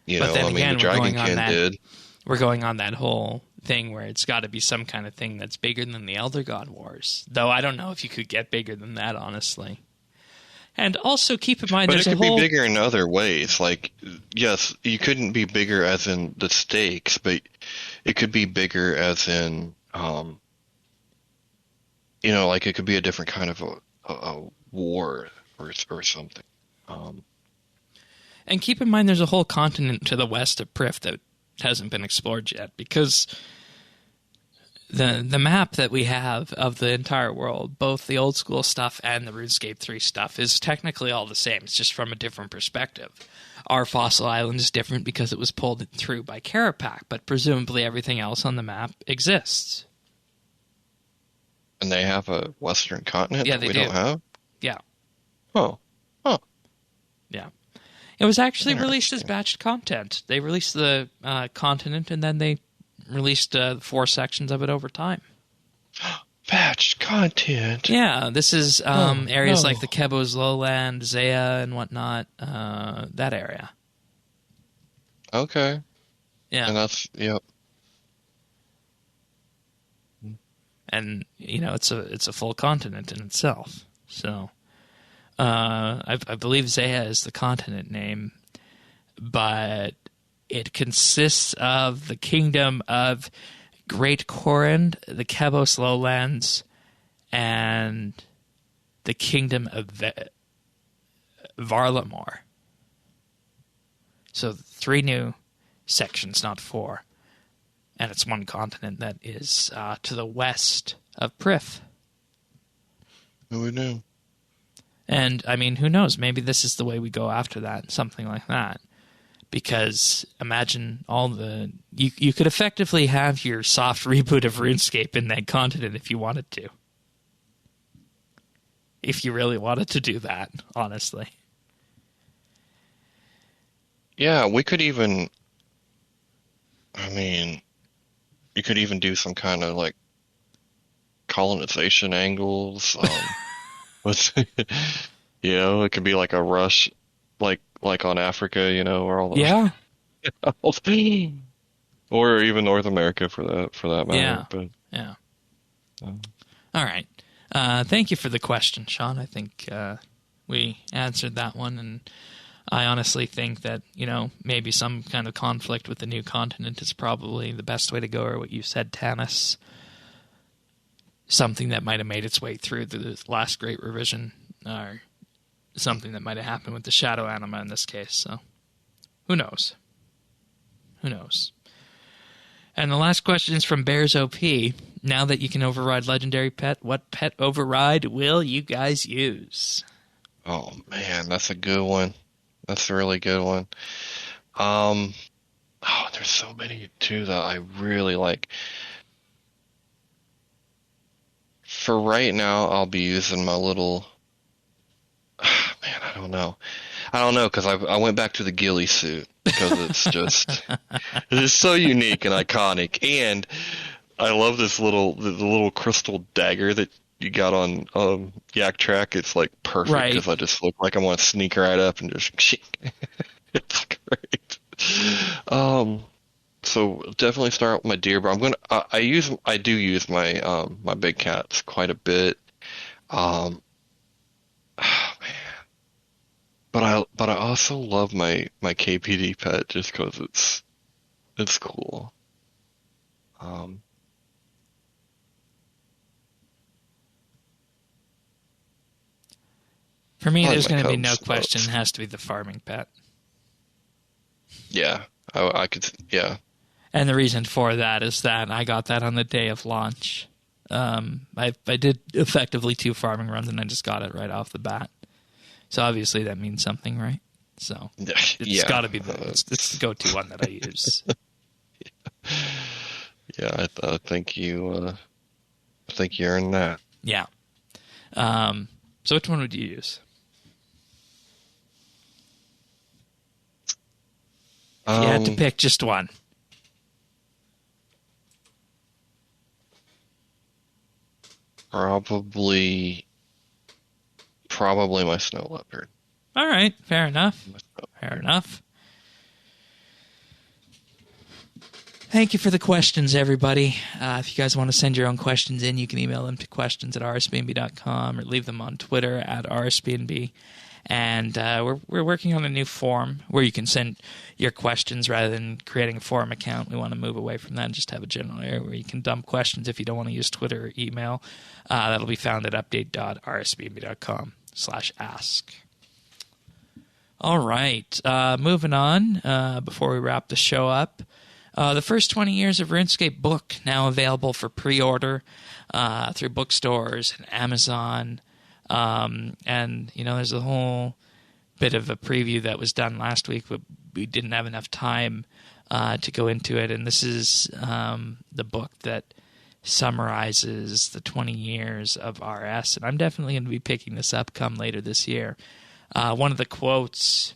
then again, the Dragonkin did. We're going on that whole thing where it's got to be some kind of thing that's bigger than the Elder God Wars. Though I don't know if you could get bigger than that, honestly. And also keep in mind, but it could be bigger in other ways. Like, yes, you couldn't be bigger as in the stakes, but it could be bigger as in, like it could be a different kind of a war or something. And keep in mind, there's a whole continent to the west of Prif that hasn't been explored yet, because the map that we have of the entire world, both the old school stuff and the RuneScape 3 stuff, is technically all the same. It's just from a different perspective. Our fossil island is different because it was pulled through by Carapac, but presumably everything else on the map exists. And they have a western continent that we don't have? Yeah. Oh. Huh. Yeah. It was actually released as batched content. They released the continent, and then they released 4 sections of it over time. Batched content? Yeah, this is areas like the Kebos Lowland, Zaya, and whatnot, that area. Okay. Yeah. And that's, yep. And, it's a full continent in itself. So, I believe Zaya is the continent name, but it consists of the kingdom of Great Corund, the Kebos Lowlands, and the kingdom of Varlamore. So 3 new sections, not 4. And it's one continent that is to the west of Prif. Who would know? And, I mean, who knows? Maybe this is the way we go after that, something like that. Because imagine you could effectively have your soft reboot of RuneScape in that continent if you wanted to. If you really wanted to do that, honestly. Yeah, we could even, you could even do some kind of like colonization angles. With, it could be like a rush, like on Africa, or all the Yeah. or even North America for that matter. Yeah. But yeah. All right. Thank you for the question, Sean. I think we answered that one, and I honestly think that, maybe some kind of conflict with the new continent is probably the best way to go, or what you said, Tanis. Something that might have made its way through the last Great Revision, or something that might have happened with the Shadow Anima in this case. So, who knows? Who knows? And the last question is from Bears OP. Now that you can override Legendary Pet, what pet override will you guys use? Oh man, that's a good one. That's a really good one. There's so many too that I really like. For right now, I'll be using my little. Man, I don't know because I went back to the ghillie suit because it's so unique and iconic, and I love the little crystal dagger that you got on Yak Track. It's like perfect because I just look like I want to sneak right up and just it's great. So definitely start with my deer, but I do use my my big cats quite a bit. Oh man. But I also love my KPD pet just because it's cool. For me, there's going to be no question. It has to be the farming pet. Yeah, I could. Yeah. And the reason for that is that I got that on the day of launch. I did effectively 2 farming runs, and I just got it right off the bat. So obviously that means something, right? So it's got to be it's the go-to one that I use. Yeah, I think you earned that. Yeah. So which one would you use? If you had to pick just one. Probably my snow leopard. All right, fair enough. Fair enough. Thank you for the questions, everybody. If you guys want to send your own questions in, you can email them to questions@rsbnb.com or leave them on Twitter @rsbnb. And we're working on a new form where you can send your questions rather than creating a forum account. We want to move away from that and just have a general area where you can dump questions if you don't want to use Twitter or email. That'll be found at update.rsbnb.com/ask. All right, moving on before we wrap the show up. The first 20 years of RuneScape book now available for pre-order through bookstores and Amazon. And, there's a whole bit of a preview that was done last week, but we didn't have enough time to go into it. And this is the book that summarizes the 20 years of RS. And I'm definitely going to be picking this up come later this year. One of the quotes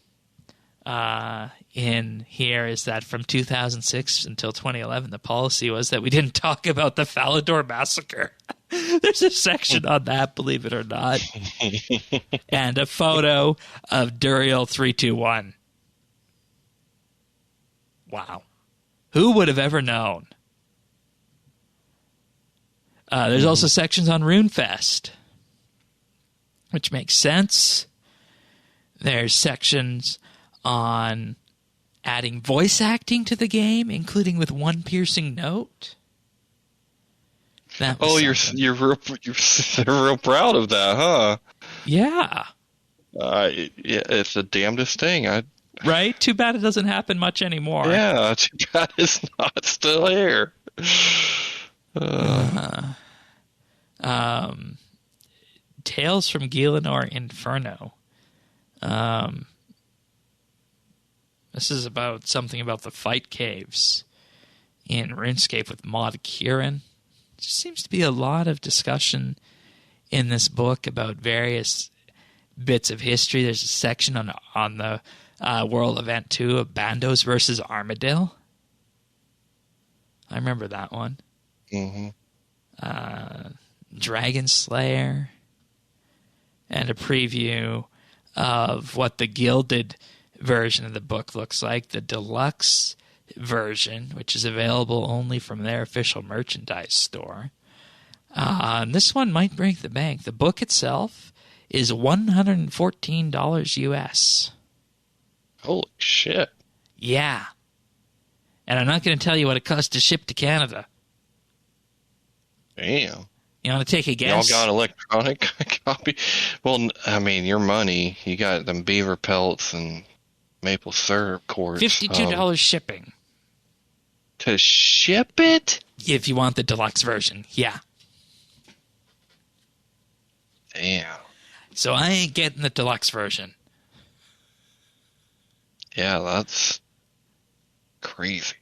in here is that from 2006 until 2011, the policy was that we didn't talk about the Falador massacre. There's a section on that, believe it or not. And a photo of Duriel 321. Wow. Who would have ever known? There's also sections on RuneFest, which makes sense. There's sections on adding voice acting to the game, including with one piercing note. You're real proud of that, huh? Yeah. Yeah, it's the damnedest thing. Right? Too bad it doesn't happen much anymore. Yeah, too bad it's not still here. Tales from Gielinor Inferno. This is about something about the fight caves in RuneScape with Mod Kieran. There seems to be a lot of discussion in this book about various bits of history. There's a section on the World Event 2 of Bandos versus Armadillo. I remember that one. Mm-hmm. Dragon Slayer. And a preview of what the gilded version of the book looks like. The deluxe version, which is available only from their official merchandise store. And this one might break the bank. The book itself is $114 US. Holy shit. Yeah. And I'm not going to tell you what it costs to ship to Canada. Damn. You want to take a guess? Y'all got electronic copy? Well, I mean, your money, you got them beaver pelts and maple syrup quarts. $52 shipping. To ship it? If you want the deluxe version, yeah. Damn. So I ain't getting the deluxe version. Yeah, that's crazy.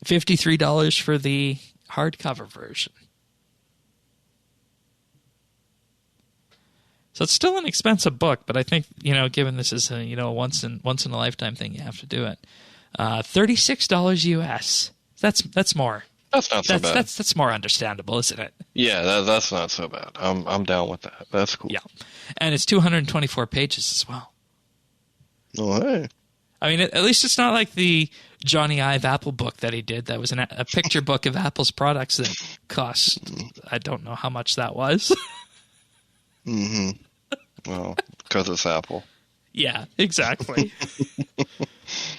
$53 for the hardcover version. So it's still an expensive book, but I think, given this is a, once in a lifetime thing, you have to do it. $36 US. That's more. That's not so bad. That's more understandable, isn't it? Yeah, that's not so bad. I'm down with that. That's cool. Yeah, and it's 224 pages as well. Oh, hey. I mean, at least it's not like the Johnny Ive Apple book that he did. That was a picture book of Apple's products that cost, I don't know how much that was. Mm-hmm. Well, because it's Apple. Yeah, exactly.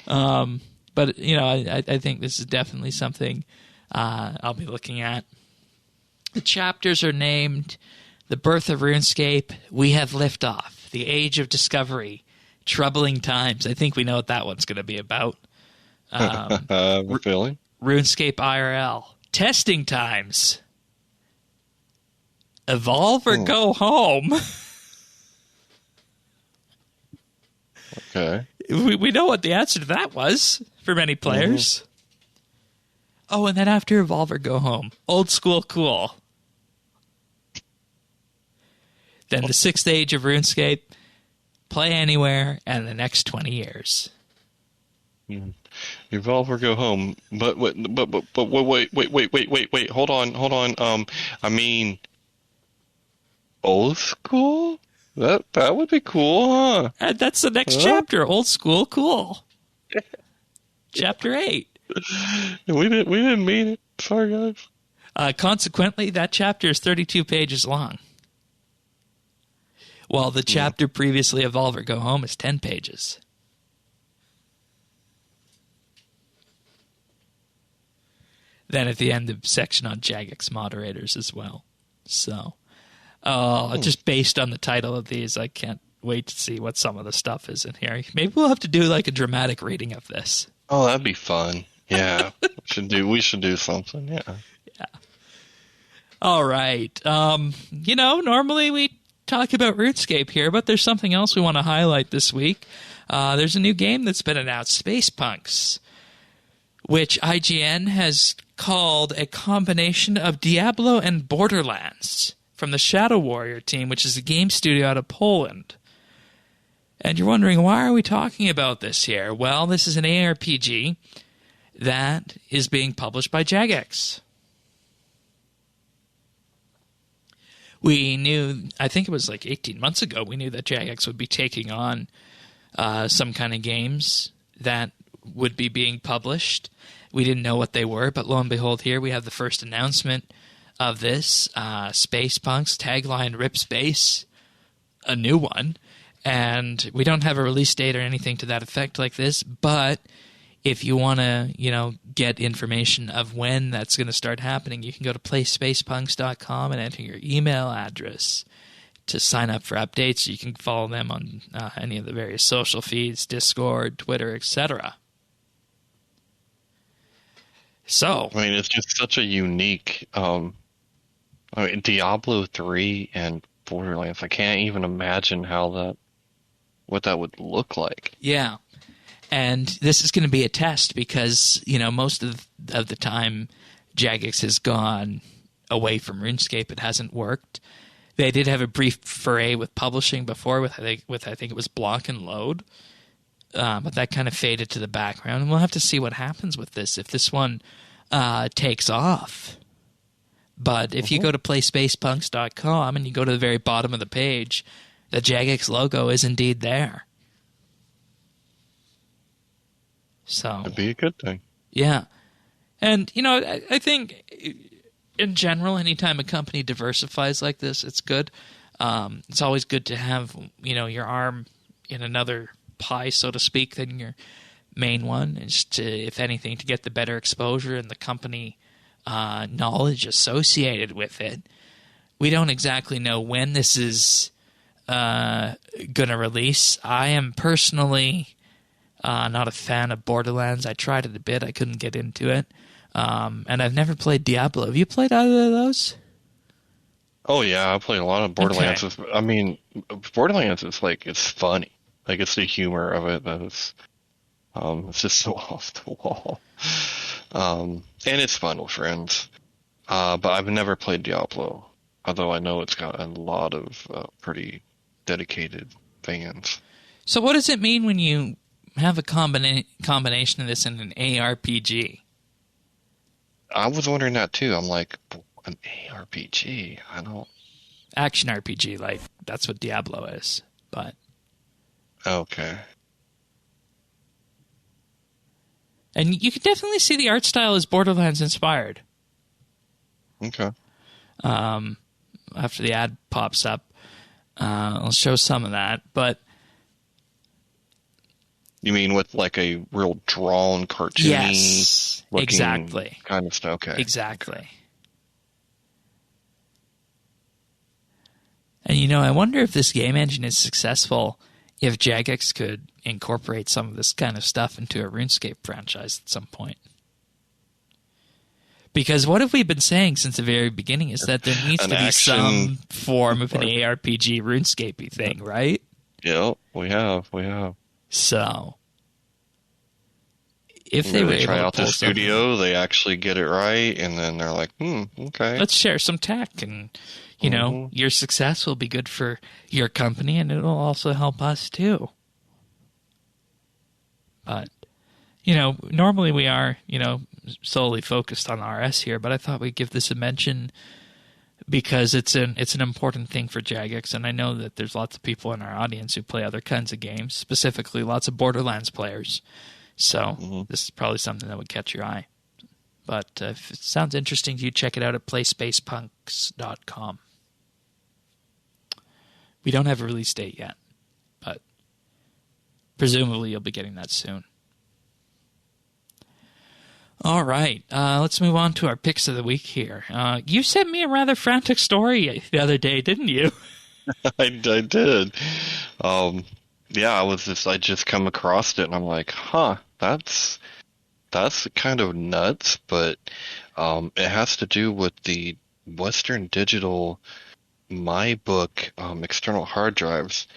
But, I think this is definitely something I'll be looking at. The chapters are named The Birth of RuneScape, We Have Liftoff, The Age of Discovery, Troubling Times. I think we know what that one's going to be about. Feeling? RuneScape IRL, Testing Times, Evolve or Go Home. Okay. We know what the answer to that was for many players. Mm-hmm. Oh, and then after Evolve or Go Home, Old School Cool. Then the Sixth Age of RuneScape, Play Anywhere, and the Next 20 Years. Evolve or Go Home. But wait, hold on. I mean, old school? That would be cool, huh? And that's the next chapter, Old School Cool. Chapter 8. We didn't mean it. Sorry, guys. Consequently, that chapter is 32 pages long. While the chapter previously, Evolve or Go Home, is 10 pages. Then at the end, the section on Jagex moderators as well. So, just based on the title of these, I can't wait to see what some of the stuff is in here. Maybe we'll have to do like a dramatic reading of this. Oh, that'd be fun. Yeah, we should do something. Yeah. Yeah. All right. Normally we talk about RuneScape here, but there's something else we want to highlight this week. There's a new game that's been announced, Space Punks, which IGN has called a combination of Diablo and Borderlands from the Shadow Warrior team, which is a game studio out of Poland. And you're wondering, why are we talking about this here? Well, this is an ARPG that is being published by Jagex. We knew, I think it was like 18 months ago, we knew that Jagex would be taking on some kind of games that would be being published. We didn't know what they were, but lo and behold, here we have the first announcement of this. Space Punks, tagline Rip Space, a new one. And we don't have a release date or anything to that effect like this, but if you want to, get information of when that's going to start happening, you can go to playspacepunks.com and enter your email address to sign up for updates. You can follow them on any of the various social feeds, Discord, Twitter, etc. So, I mean, it's just such a unique, Diablo 3 and Borderlands. I can't even imagine how that would look like. Yeah. And this is going to be a test because, most of the time Jagex has gone away from RuneScape. It hasn't worked. They did have a brief foray with publishing before with I think it was Block and Load. But that kind of faded to the background. And we'll have to see what happens with this, if this one takes off. But if you go to playspacepunks.com and you go to the very bottom of the page, the Jagex logo is indeed there. So It'd be a good thing. Yeah. And, I think in general, anytime a company diversifies like this, it's good. It's always good to have, your arm in another pie, so to speak, than your main one. It's to, if anything, to get the better exposure and the company knowledge associated with it. We don't exactly know when this is going to release. I am personally not a fan of Borderlands. I tried it a bit. I couldn't get into it. And I've never played Diablo. Have you played either of those? Oh, yeah. I played a lot of Borderlands. Okay. I mean, Borderlands is it's funny. It's the humor of it that is, it's just so off the wall. And it's fun with friends. But I've never played Diablo, although I know it's got a lot of pretty dedicated fans. So what does it mean when you have a combination of this in an ARPG? I was wondering that too. I'm like, an ARPG? I don't... Action RPG, that's what Diablo is, but... Okay. And you can definitely see the art style is Borderlands inspired. Okay. After the ad pops up, I'll show some of that, but... You mean with a real drawn, cartoony... Yes, exactly. Kind of stuff. Okay. Exactly. And, I wonder if this game engine is successful, if Jagex could incorporate some of this kind of stuff into a RuneScape franchise at some point. Because what have we been saying since the very beginning is that there needs to be some form of an ARPG RuneScape-y thing, right? Yeah, we have. So, if they were able try to out the studio, they actually get it right, and then they're like, okay. Let's share some tech, and, your success will be good for your company, and it'll also help us, too. But, normally we are, solely focused on RS here, but I thought we'd give this a mention because it's an important thing for Jagex, and I know that there's lots of people in our audience who play other kinds of games, specifically lots of Borderlands players. So this is probably something that would catch your eye. But if it sounds interesting to you, check it out at playspacepunks.com. We don't have a release date yet, but presumably you'll be getting that soon. All right, let's move on to our picks of the week here. You sent me a rather frantic story the other day, didn't you? I did. Yeah, I just come across it, and I'm like, that's kind of nuts, but it has to do with the Western Digital MyBook external hard drives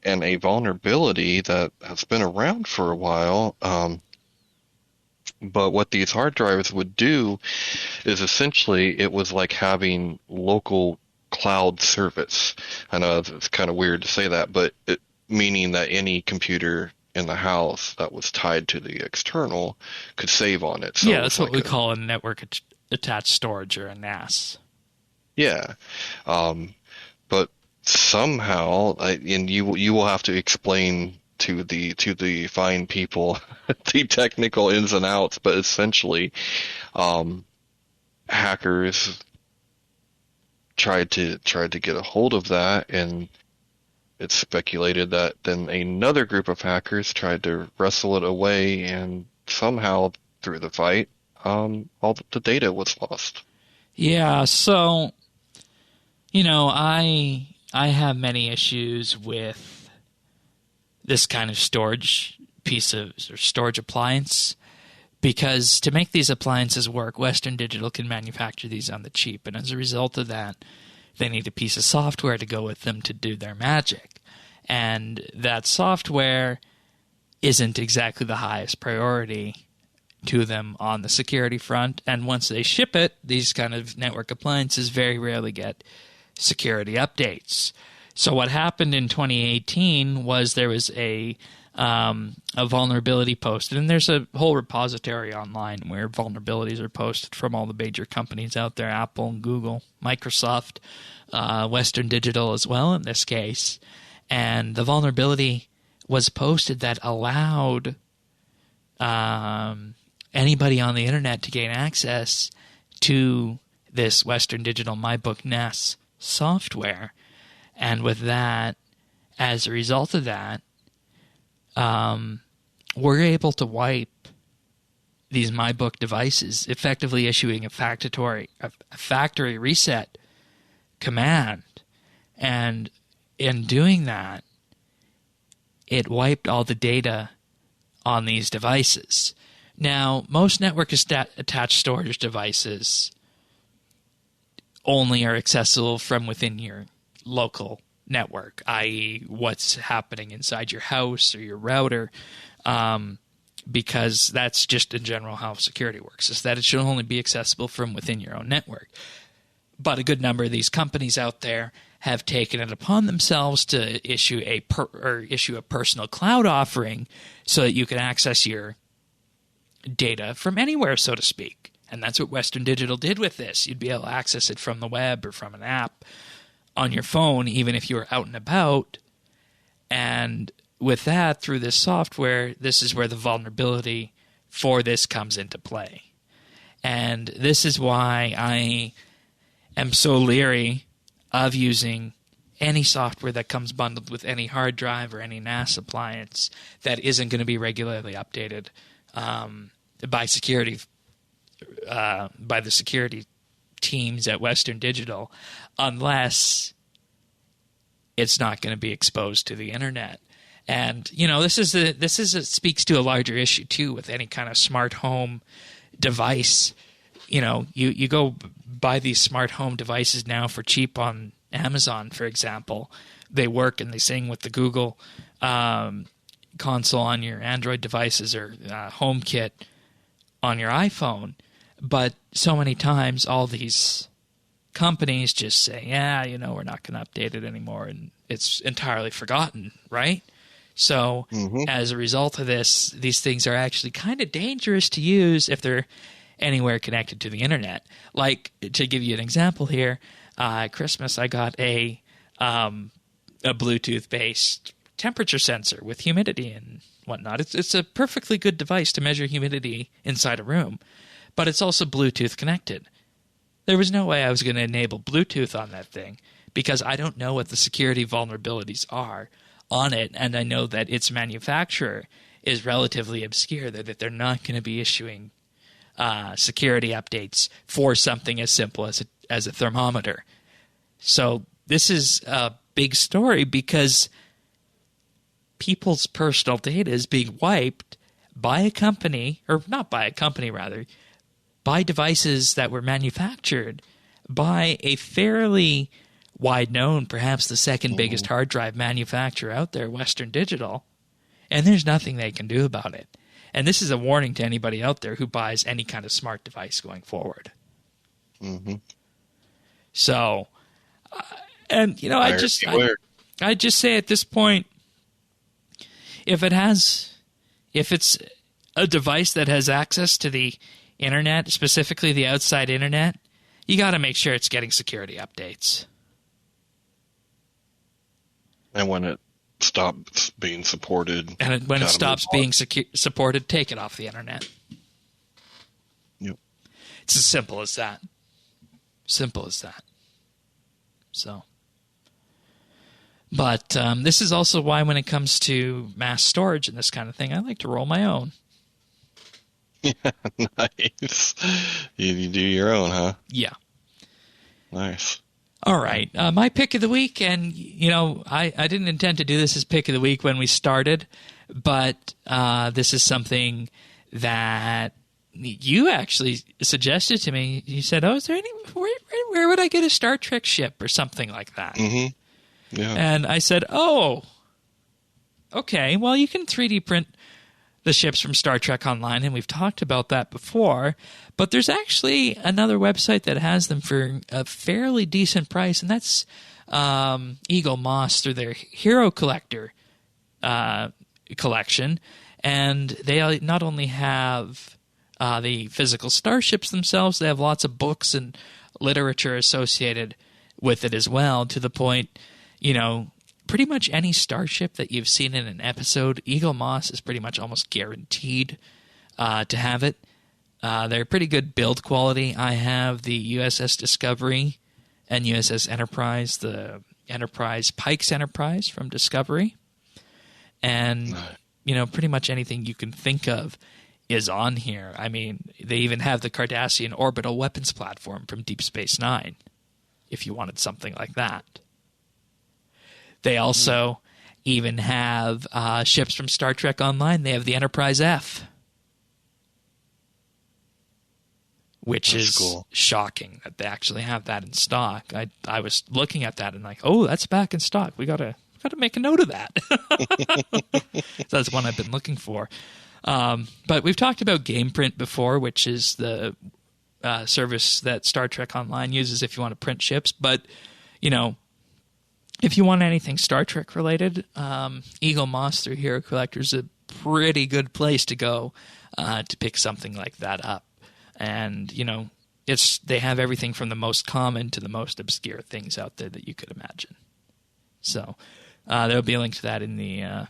and a vulnerability that has been around for a while. But what these hard drives would do is essentially it was like having local cloud service. I know it's kind of weird to say that, but meaning that any computer in the house that was tied to the external could save on it. So yeah, that's what we call a network attached storage, or a NAS. Yeah. But somehow, and you will have to explain to the fine people the technical ins and outs, but essentially hackers tried to get a hold of that, and it's speculated that then another group of hackers tried to wrestle it away, and somehow through the fight all the data was lost. Yeah, so I have many issues with this kind of storage storage appliance, because to make these appliances work, Western Digital can manufacture these on the cheap, and as a result of that, they need a piece of software to go with them to do their magic. And that software isn't exactly the highest priority to them on the security front. And once they ship it, these kind of network appliances very rarely get security updates. So what happened in 2018 was there was a vulnerability posted, and there's a whole repository online where vulnerabilities are posted from all the major companies out there, Apple and Google, Microsoft, Western Digital as well in this case. And the vulnerability was posted that allowed anybody on the internet to gain access to this Western Digital MyBookNess software. And with that, as a result of that, we're able to wipe these MyBook devices, effectively issuing a factory reset command. And in doing that, it wiped all the data on these devices. Now, most network-attached storage devices only are accessible from within your local network, i.e. what's happening inside your house or your router, because that's just in general how security works, is that it should only be accessible from within your own network. But a good number of these companies out there have taken it upon themselves to issue a personal cloud offering so that you can access your data from anywhere, so to speak. And that's what Western Digital did with this. You'd be able to access it from the web or from an app on your phone, even if you were out and about. And with that, through this software, this is where the vulnerability for this comes into play. And this is why I am so leery of using any software that comes bundled with any hard drive or any NAS appliance that isn't going to be regularly updated by the security teams at Western Digital, unless it's not going to be exposed to the internet. And it speaks to a larger issue too with any kind of smart home device. You go buy these smart home devices now for cheap on Amazon, for example. They work and they sing with the Google console on your Android devices or HomeKit on your iPhone. But so many times all these companies just say, we're not going to update it anymore, and it's entirely forgotten, right? So as a result of this, these things are actually kind of dangerous to use if they're anywhere connected to the internet. Like, to give you an example here, at Christmas I got a Bluetooth-based temperature sensor with humidity and whatnot. It's a perfectly good device to measure humidity inside a room, but it's also Bluetooth connected. There was no way I was going to enable Bluetooth on that thing because I don't know what the security vulnerabilities are on it, and I know that its manufacturer is relatively obscure, that they're not going to be issuing security updates for something as simple as a thermometer. So this is a big story because people's personal data is being wiped by a company, or not by a company rather, by devices that were manufactured by a fairly wide-known, perhaps the second biggest hard drive manufacturer out there, Western Digital, and there's nothing they can do about it. And this is a warning to anybody out there who buys any kind of smart device going forward. So, I just say at this point, if it's a device that has access to the internet, specifically the outside internet, you got to make sure it's getting security updates. And when it stops being supported, when it stops being supported, take it off the internet. Yep. It's as simple as that. Simple as that. So, but this is also why when it comes to mass storage and this kind of thing, I like to roll my own. Yeah, nice. You do your own, huh? Yeah. Nice. All right. My pick of the week, and, I didn't intend to do this as pick of the week when we started, but this is something that you actually suggested to me. You said, is there where would I get a Star Trek ship or something like that? Yeah. And I said, Okay, well, you can 3D print the ships from Star Trek Online, and we've talked about that before. But there's actually another website that has them for a fairly decent price, and that's Eagle Moss through their Hero Collector collection. And they not only have the physical starships themselves, they have lots of books and literature associated with it as well, to the point, pretty much any starship that you've seen in an episode, Eagle Moss is pretty much almost guaranteed to have it. They're pretty good build quality. I have the USS Discovery and USS Enterprise, the Pike's Enterprise from Discovery. And, pretty much anything you can think of is on here. I mean, they even have the Cardassian Orbital Weapons Platform from Deep Space Nine, if you wanted something like that. They also even have ships from Star Trek Online. They have the Enterprise F, which That's is cool. Shocking that they actually have that in stock. I was looking at that and like, oh, that's back in stock. We gotta make a note of that. So that's one I've been looking for. But we've talked about GamePrint before, which is the service that Star Trek Online uses if you want to print ships. But if you want anything Star Trek related, Eagle Moss through Hero Collector is a pretty good place to go to pick something like that up. And, they have everything from the most common to the most obscure things out there that you could imagine. So there'll be a link to that in the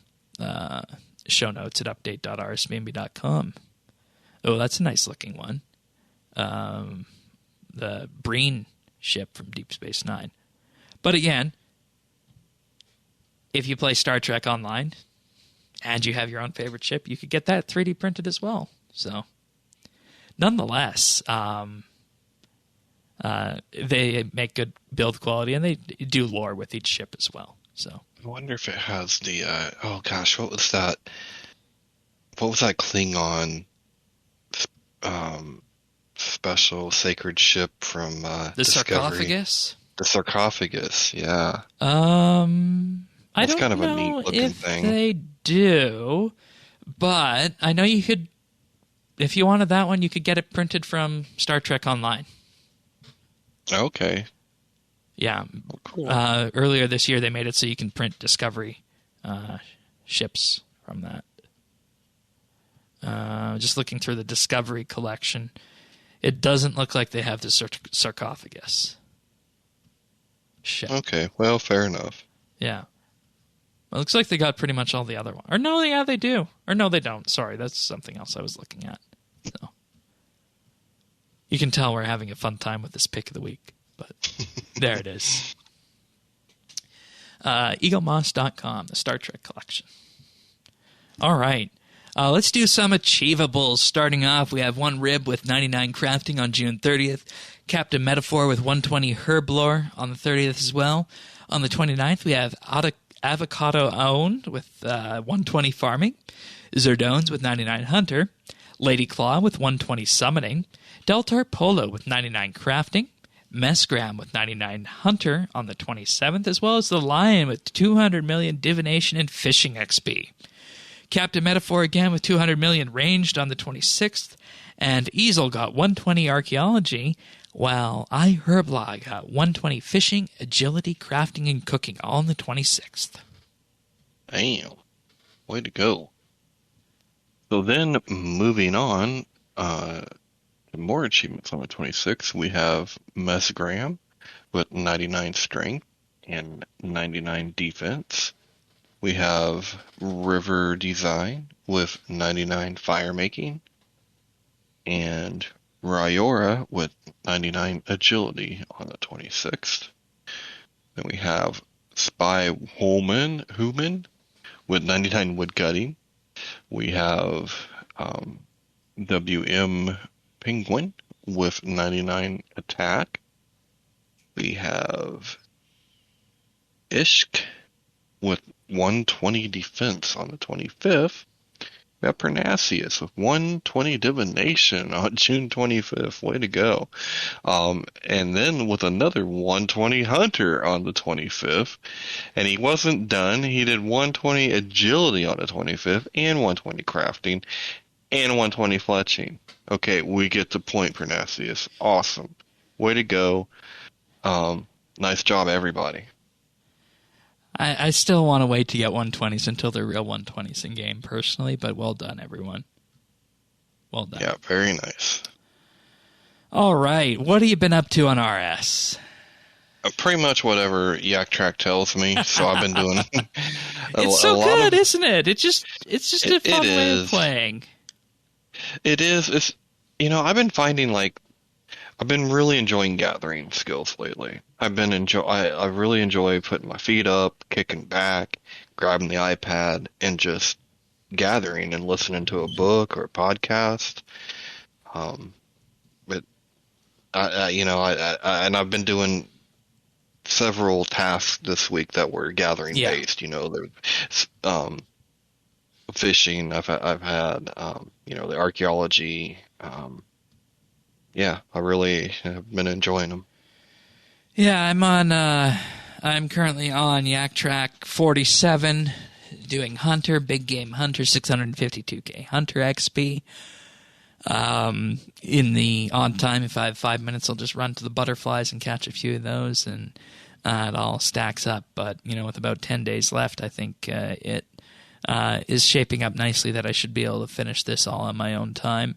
show notes at update.rsbnb.com. Oh, that's a nice looking one. The Breen ship from Deep Space Nine. But again, if you play Star Trek Online and you have your own favorite ship, you could get that 3D printed as well. So, nonetheless, they make good build quality, and they do lore with each ship as well. So, I wonder if it has the what was that? What was that Klingon special sacred ship from the Discovery? sarcophagus? The sarcophagus, yeah. I don't kind of a know neat looking if thing. they do, but I know you could, if you wanted that one, you could get it printed from Star Trek Online. Okay. Yeah. Cool. Earlier this year, they made it so you can print Discovery ships from that. Just looking through the Discovery collection, it doesn't look like they have the sarcophagus ship. Okay, well, fair enough. Yeah. Well, it looks like they got pretty much all the other ones. Or no, yeah, they do. Or no, they don't. Sorry, that's something else I was looking at. So you can tell we're having a fun time with this pick of the week. But there it is. EagleMoss.com, the Star Trek collection. All right. Let's do some achievables. Starting off, we have One Rib with 99 crafting on June 30th. Captain Metaphor with 120 herblore on the 30th as well. On the 29th, we have Avocado Owned with 120 farming. Zerdones with 99 hunter. Lady Claw with 120 summoning. Deltar Polo with 99 crafting. Mesgram with 99 hunter on the 27th, as well as the Lion with 200 million divination and fishing XP. Captain Metaphor again with 200 million ranged on the 26th, and Easel got 120 archaeology, while iHerblog got 120 fishing, agility, crafting, and cooking all on the 26th. Damn. Way to go. So then, moving on, more achievements on the 26th, we have Mesgram with 99 strength and 99 defense. We have River Design with 99 fire making. And Ryora with 99 agility on the 26th. Then we have Spy Human with 99 wood cutting. We have WM Penguin with 99 attack. We have Ishk with 120 defense on the 25th. got Pernasius with 120 Divination on June 25th. Way to go. And then with another 120 Hunter on the 25th. And he wasn't done. He did 120 Agility on the 25th and 120 Crafting and 120 Fletching. Okay, we get the point, Pernasius. Awesome. Way to go. Nice job, everybody. I still want to wait to get 120s until they're real 120s in game, personally, but well done, everyone. Well done. Yeah, very nice. All right, what have you been up to on RS? Pretty much whatever Yak Track tells me, so I've been doing It's so good, isn't it? It's just a fun way of playing. It is. It's, I've been finding, I've been really enjoying gathering skills lately. I really enjoy putting my feet up, kicking back, grabbing the iPad, and just gathering and listening to a book or a podcast. But and I've been doing several tasks this week that were gathering based. There's fishing. I've had the archaeology. I really have been enjoying them. Yeah, I'm currently on Yak Track 47, doing Hunter, Big Game Hunter, 652k Hunter XP. In the odd time, if I have 5 minutes, I'll just run to the butterflies and catch a few of those, and it all stacks up. But, with about 10 days left, I think it is shaping up nicely that I should be able to finish this all on my own time.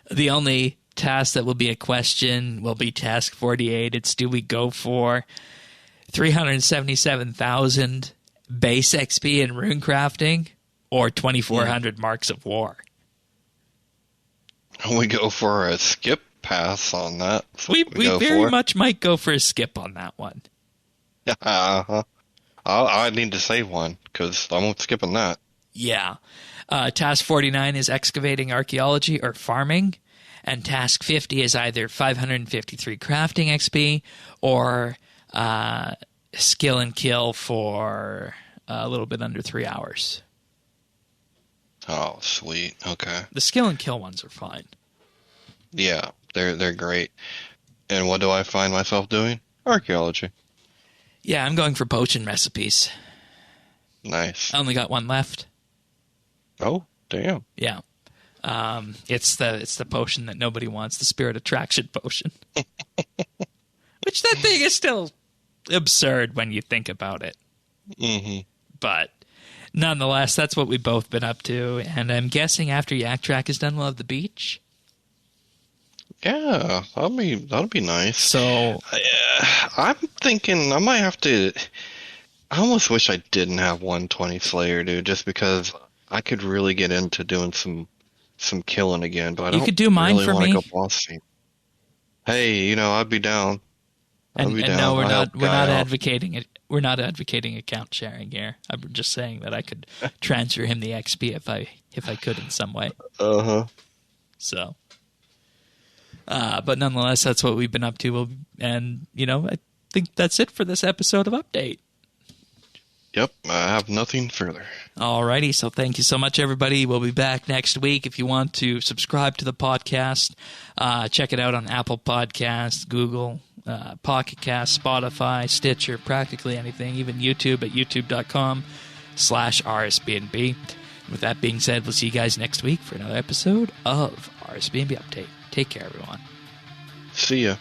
The only task that will be a question will be task 48. It's, do we go for 377,000 base XP in rune crafting or 2,400 marks of war? We go for a skip pass on that. We very much might go for a skip on that one. I need to save one because I'm skipping that. Yeah. Task 49 is excavating archaeology or farming. And task 50 is either 553 crafting XP or skill and kill for a little bit under 3 hours. Oh, sweet. Okay. The skill and kill ones are fine. Yeah, they're great. And what do I find myself doing? Archaeology. Yeah, I'm going for potion recipes. Nice. I only got one left. Oh, damn. Yeah. It's the potion that nobody wants, the spirit attraction potion. Which that thing is still absurd when you think about it. Mm-hmm. But nonetheless, that's what we've both been up to. And I'm guessing after Yak Track is done, we'll have the beach. Yeah, that'll be nice. So I'm thinking I might have to. I almost wish I didn't have 120 Slayer, dude, just because I could really get into doing some killing again. But I you could do mine really for me. go boss team. Hey, I'd be down. No, we're not advocating it. We're not advocating account sharing here. I'm just saying that I could transfer him the XP if I could in some way. So, but nonetheless, that's what we've been up to. And I think that's it for this episode of Update. Yep, I have nothing further. Alrighty, so thank you so much, everybody. We'll be back next week. If you want to subscribe to the podcast, check it out on Apple Podcasts, Google, Pocket Cast, Spotify, Stitcher, practically anything, even YouTube at youtube.com/RSBANDB. With that being said, we'll see you guys next week for another episode of RSBANDB Update. Take care, everyone. See ya.